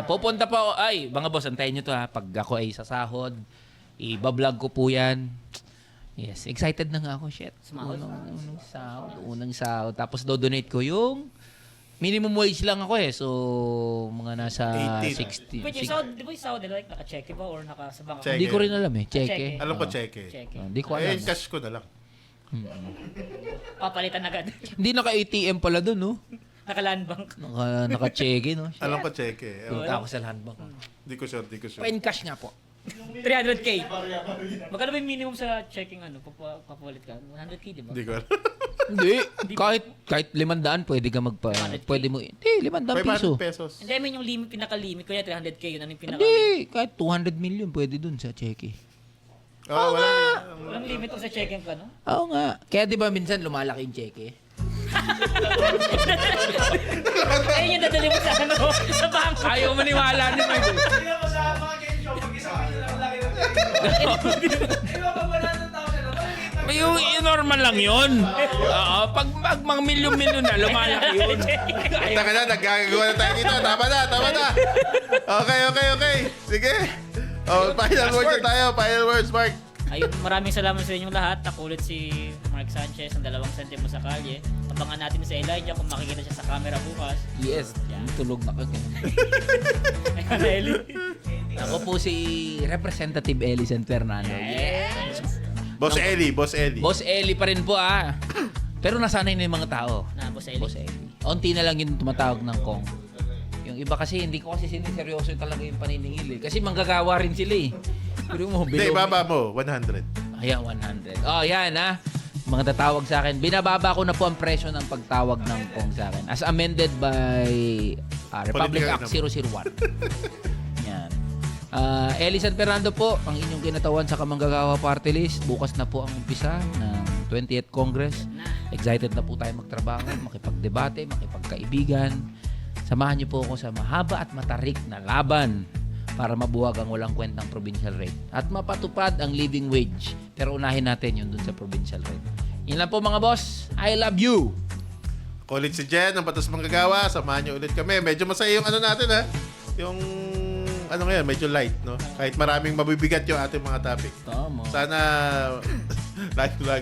S2: Pupunta pa ako. Ay, mga boss, antayin nyo to ha. Pag ako ay sasahod, ibablog ko po yan. Yes, excited na nga ako. Shit.
S1: Sumahod?
S2: Unang sahod. Tapos do-donate ko yung minimum wage lang ako eh. So, mga nasa
S3: 18.
S2: 60.
S1: Wait, yung sound, di ba yung sound nila, like, naka-check ba or nakasabang?
S3: Check.
S2: Hindi ko rin alam eh. Check
S1: Cheque.
S2: eh.
S3: Alam ko, check eh.
S1: Check.
S2: Hindi ko alam.
S3: Cash ko na lang.
S1: Papalitan agad.
S2: Hindi naka-ATM pala dun, no?
S1: Naka-land bank.
S2: Naka-check, no?
S3: Alam ko, check eh.
S2: Punta ako sa land bank.
S3: Di ko sure.
S2: Pa-encash nga po.
S1: 300K. Magkano ba yung minimum sa checking ano? Papalit ka? 100K, di ba?
S3: Di ko alam.
S2: Hindi. Kahit 500 pwede ka magpa...
S1: 500K.
S2: Pwede mo... Hindi, 500 piso.
S3: 500 pesos.
S1: Hindi, I mean yung limit, pinaka-limit ko niya, 300K. Yun ano yung pinaka
S2: Hindi. Kahit 200 million pwede dun sa cheque.
S3: Wala.
S1: Walang limit ko sa checking ka, no?
S2: Oo nga. Kaya di ba minsan lumalaki yung cheque?
S1: Ayun yung dadali mo sa ano, sa bangko.
S2: Ayaw maniwala ni Mike.
S4: Tingnan mo sa mga game show, mag-isa ka lang laki ng tingin. Di ba pag 100,000 na,
S2: Yung normal lang yun. Oo. Pag mga milyon-milyon na, lumalaki yun.
S3: Taka na, naggagawa na tayo dito. Tama na. Okay. Sige. Final words na tayo. Final words, Mark.
S1: Ayun, maraming salamat sa inyong lahat. Ako ulit si Mark Sanchez, ang 2 sentimo sa kalye. Abangan natin si Elijah kung makikita siya sa camera bukas.
S2: Yes. Tulog na ko.
S1: Ayun, Eli.
S2: Ako po si Representative Eli San Fernando.
S3: Boss Eli.
S2: Boss Eli pa rin po Pero nasanay na yung mga tao.
S1: Na, Boss Eli.
S2: Boss Eli. Unti na lang yung tumatawag ng Kong. Yung iba kasi, hindi ko kasi siniseryoso talaga yung paniningil eh. Kasi manggagawa rin sila eh. Pero mo,
S3: Hindi, baba mo. 100.
S2: Ayan, 100. Oh, yan Mga tatawag sa akin. Binababa ko na po ang presyo ng pagtawag ng Kong sa akin. As amended by Republic
S3: Political
S2: Act 001. Yan. Eli San Fernando po, ang inyong kinatawan sa Kamanggagawa Party List. Bukas na po ang umpisa ng 20th Congress. Excited na po tayo magtrabaho, makipagdebate, makipagkaibigan. Samahan niyo po ako sa mahaba at matarik na laban para mabuwag ang walang kwentang provincial rate at mapatupad ang living wage. Pero unahin natin yun dun sa provincial rate. Yun lang po mga boss. I love you!
S3: Kulit si Jen, ang Batas Manggagawa. Samahan niyo ulit kami. Medyo masaya yung ano natin ha. Yung ano ngayon, medyo light, no? Kahit maraming mabibigat yung ating mga topic.
S2: Tama.
S3: Sana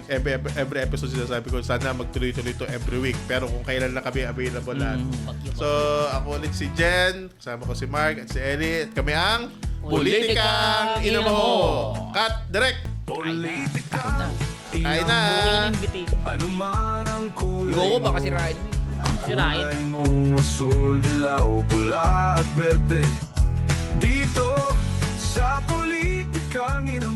S3: every episode sinasabi ko, sana magtuloy-tuloy to every week. Pero kung kailan na kami available lahat. So, ako ulit si Jen, kasama ko si Mark at si Ellie. At kami ang Politikang Inamo. Cut! Direct!
S4: Politika.
S3: Kain na!
S4: Ano man ang kulay
S2: Igo ko baka sirain.
S1: Sirain.
S4: Kulay mong asul, dilaw, pula at berde. Dito sa Politikang Inamo.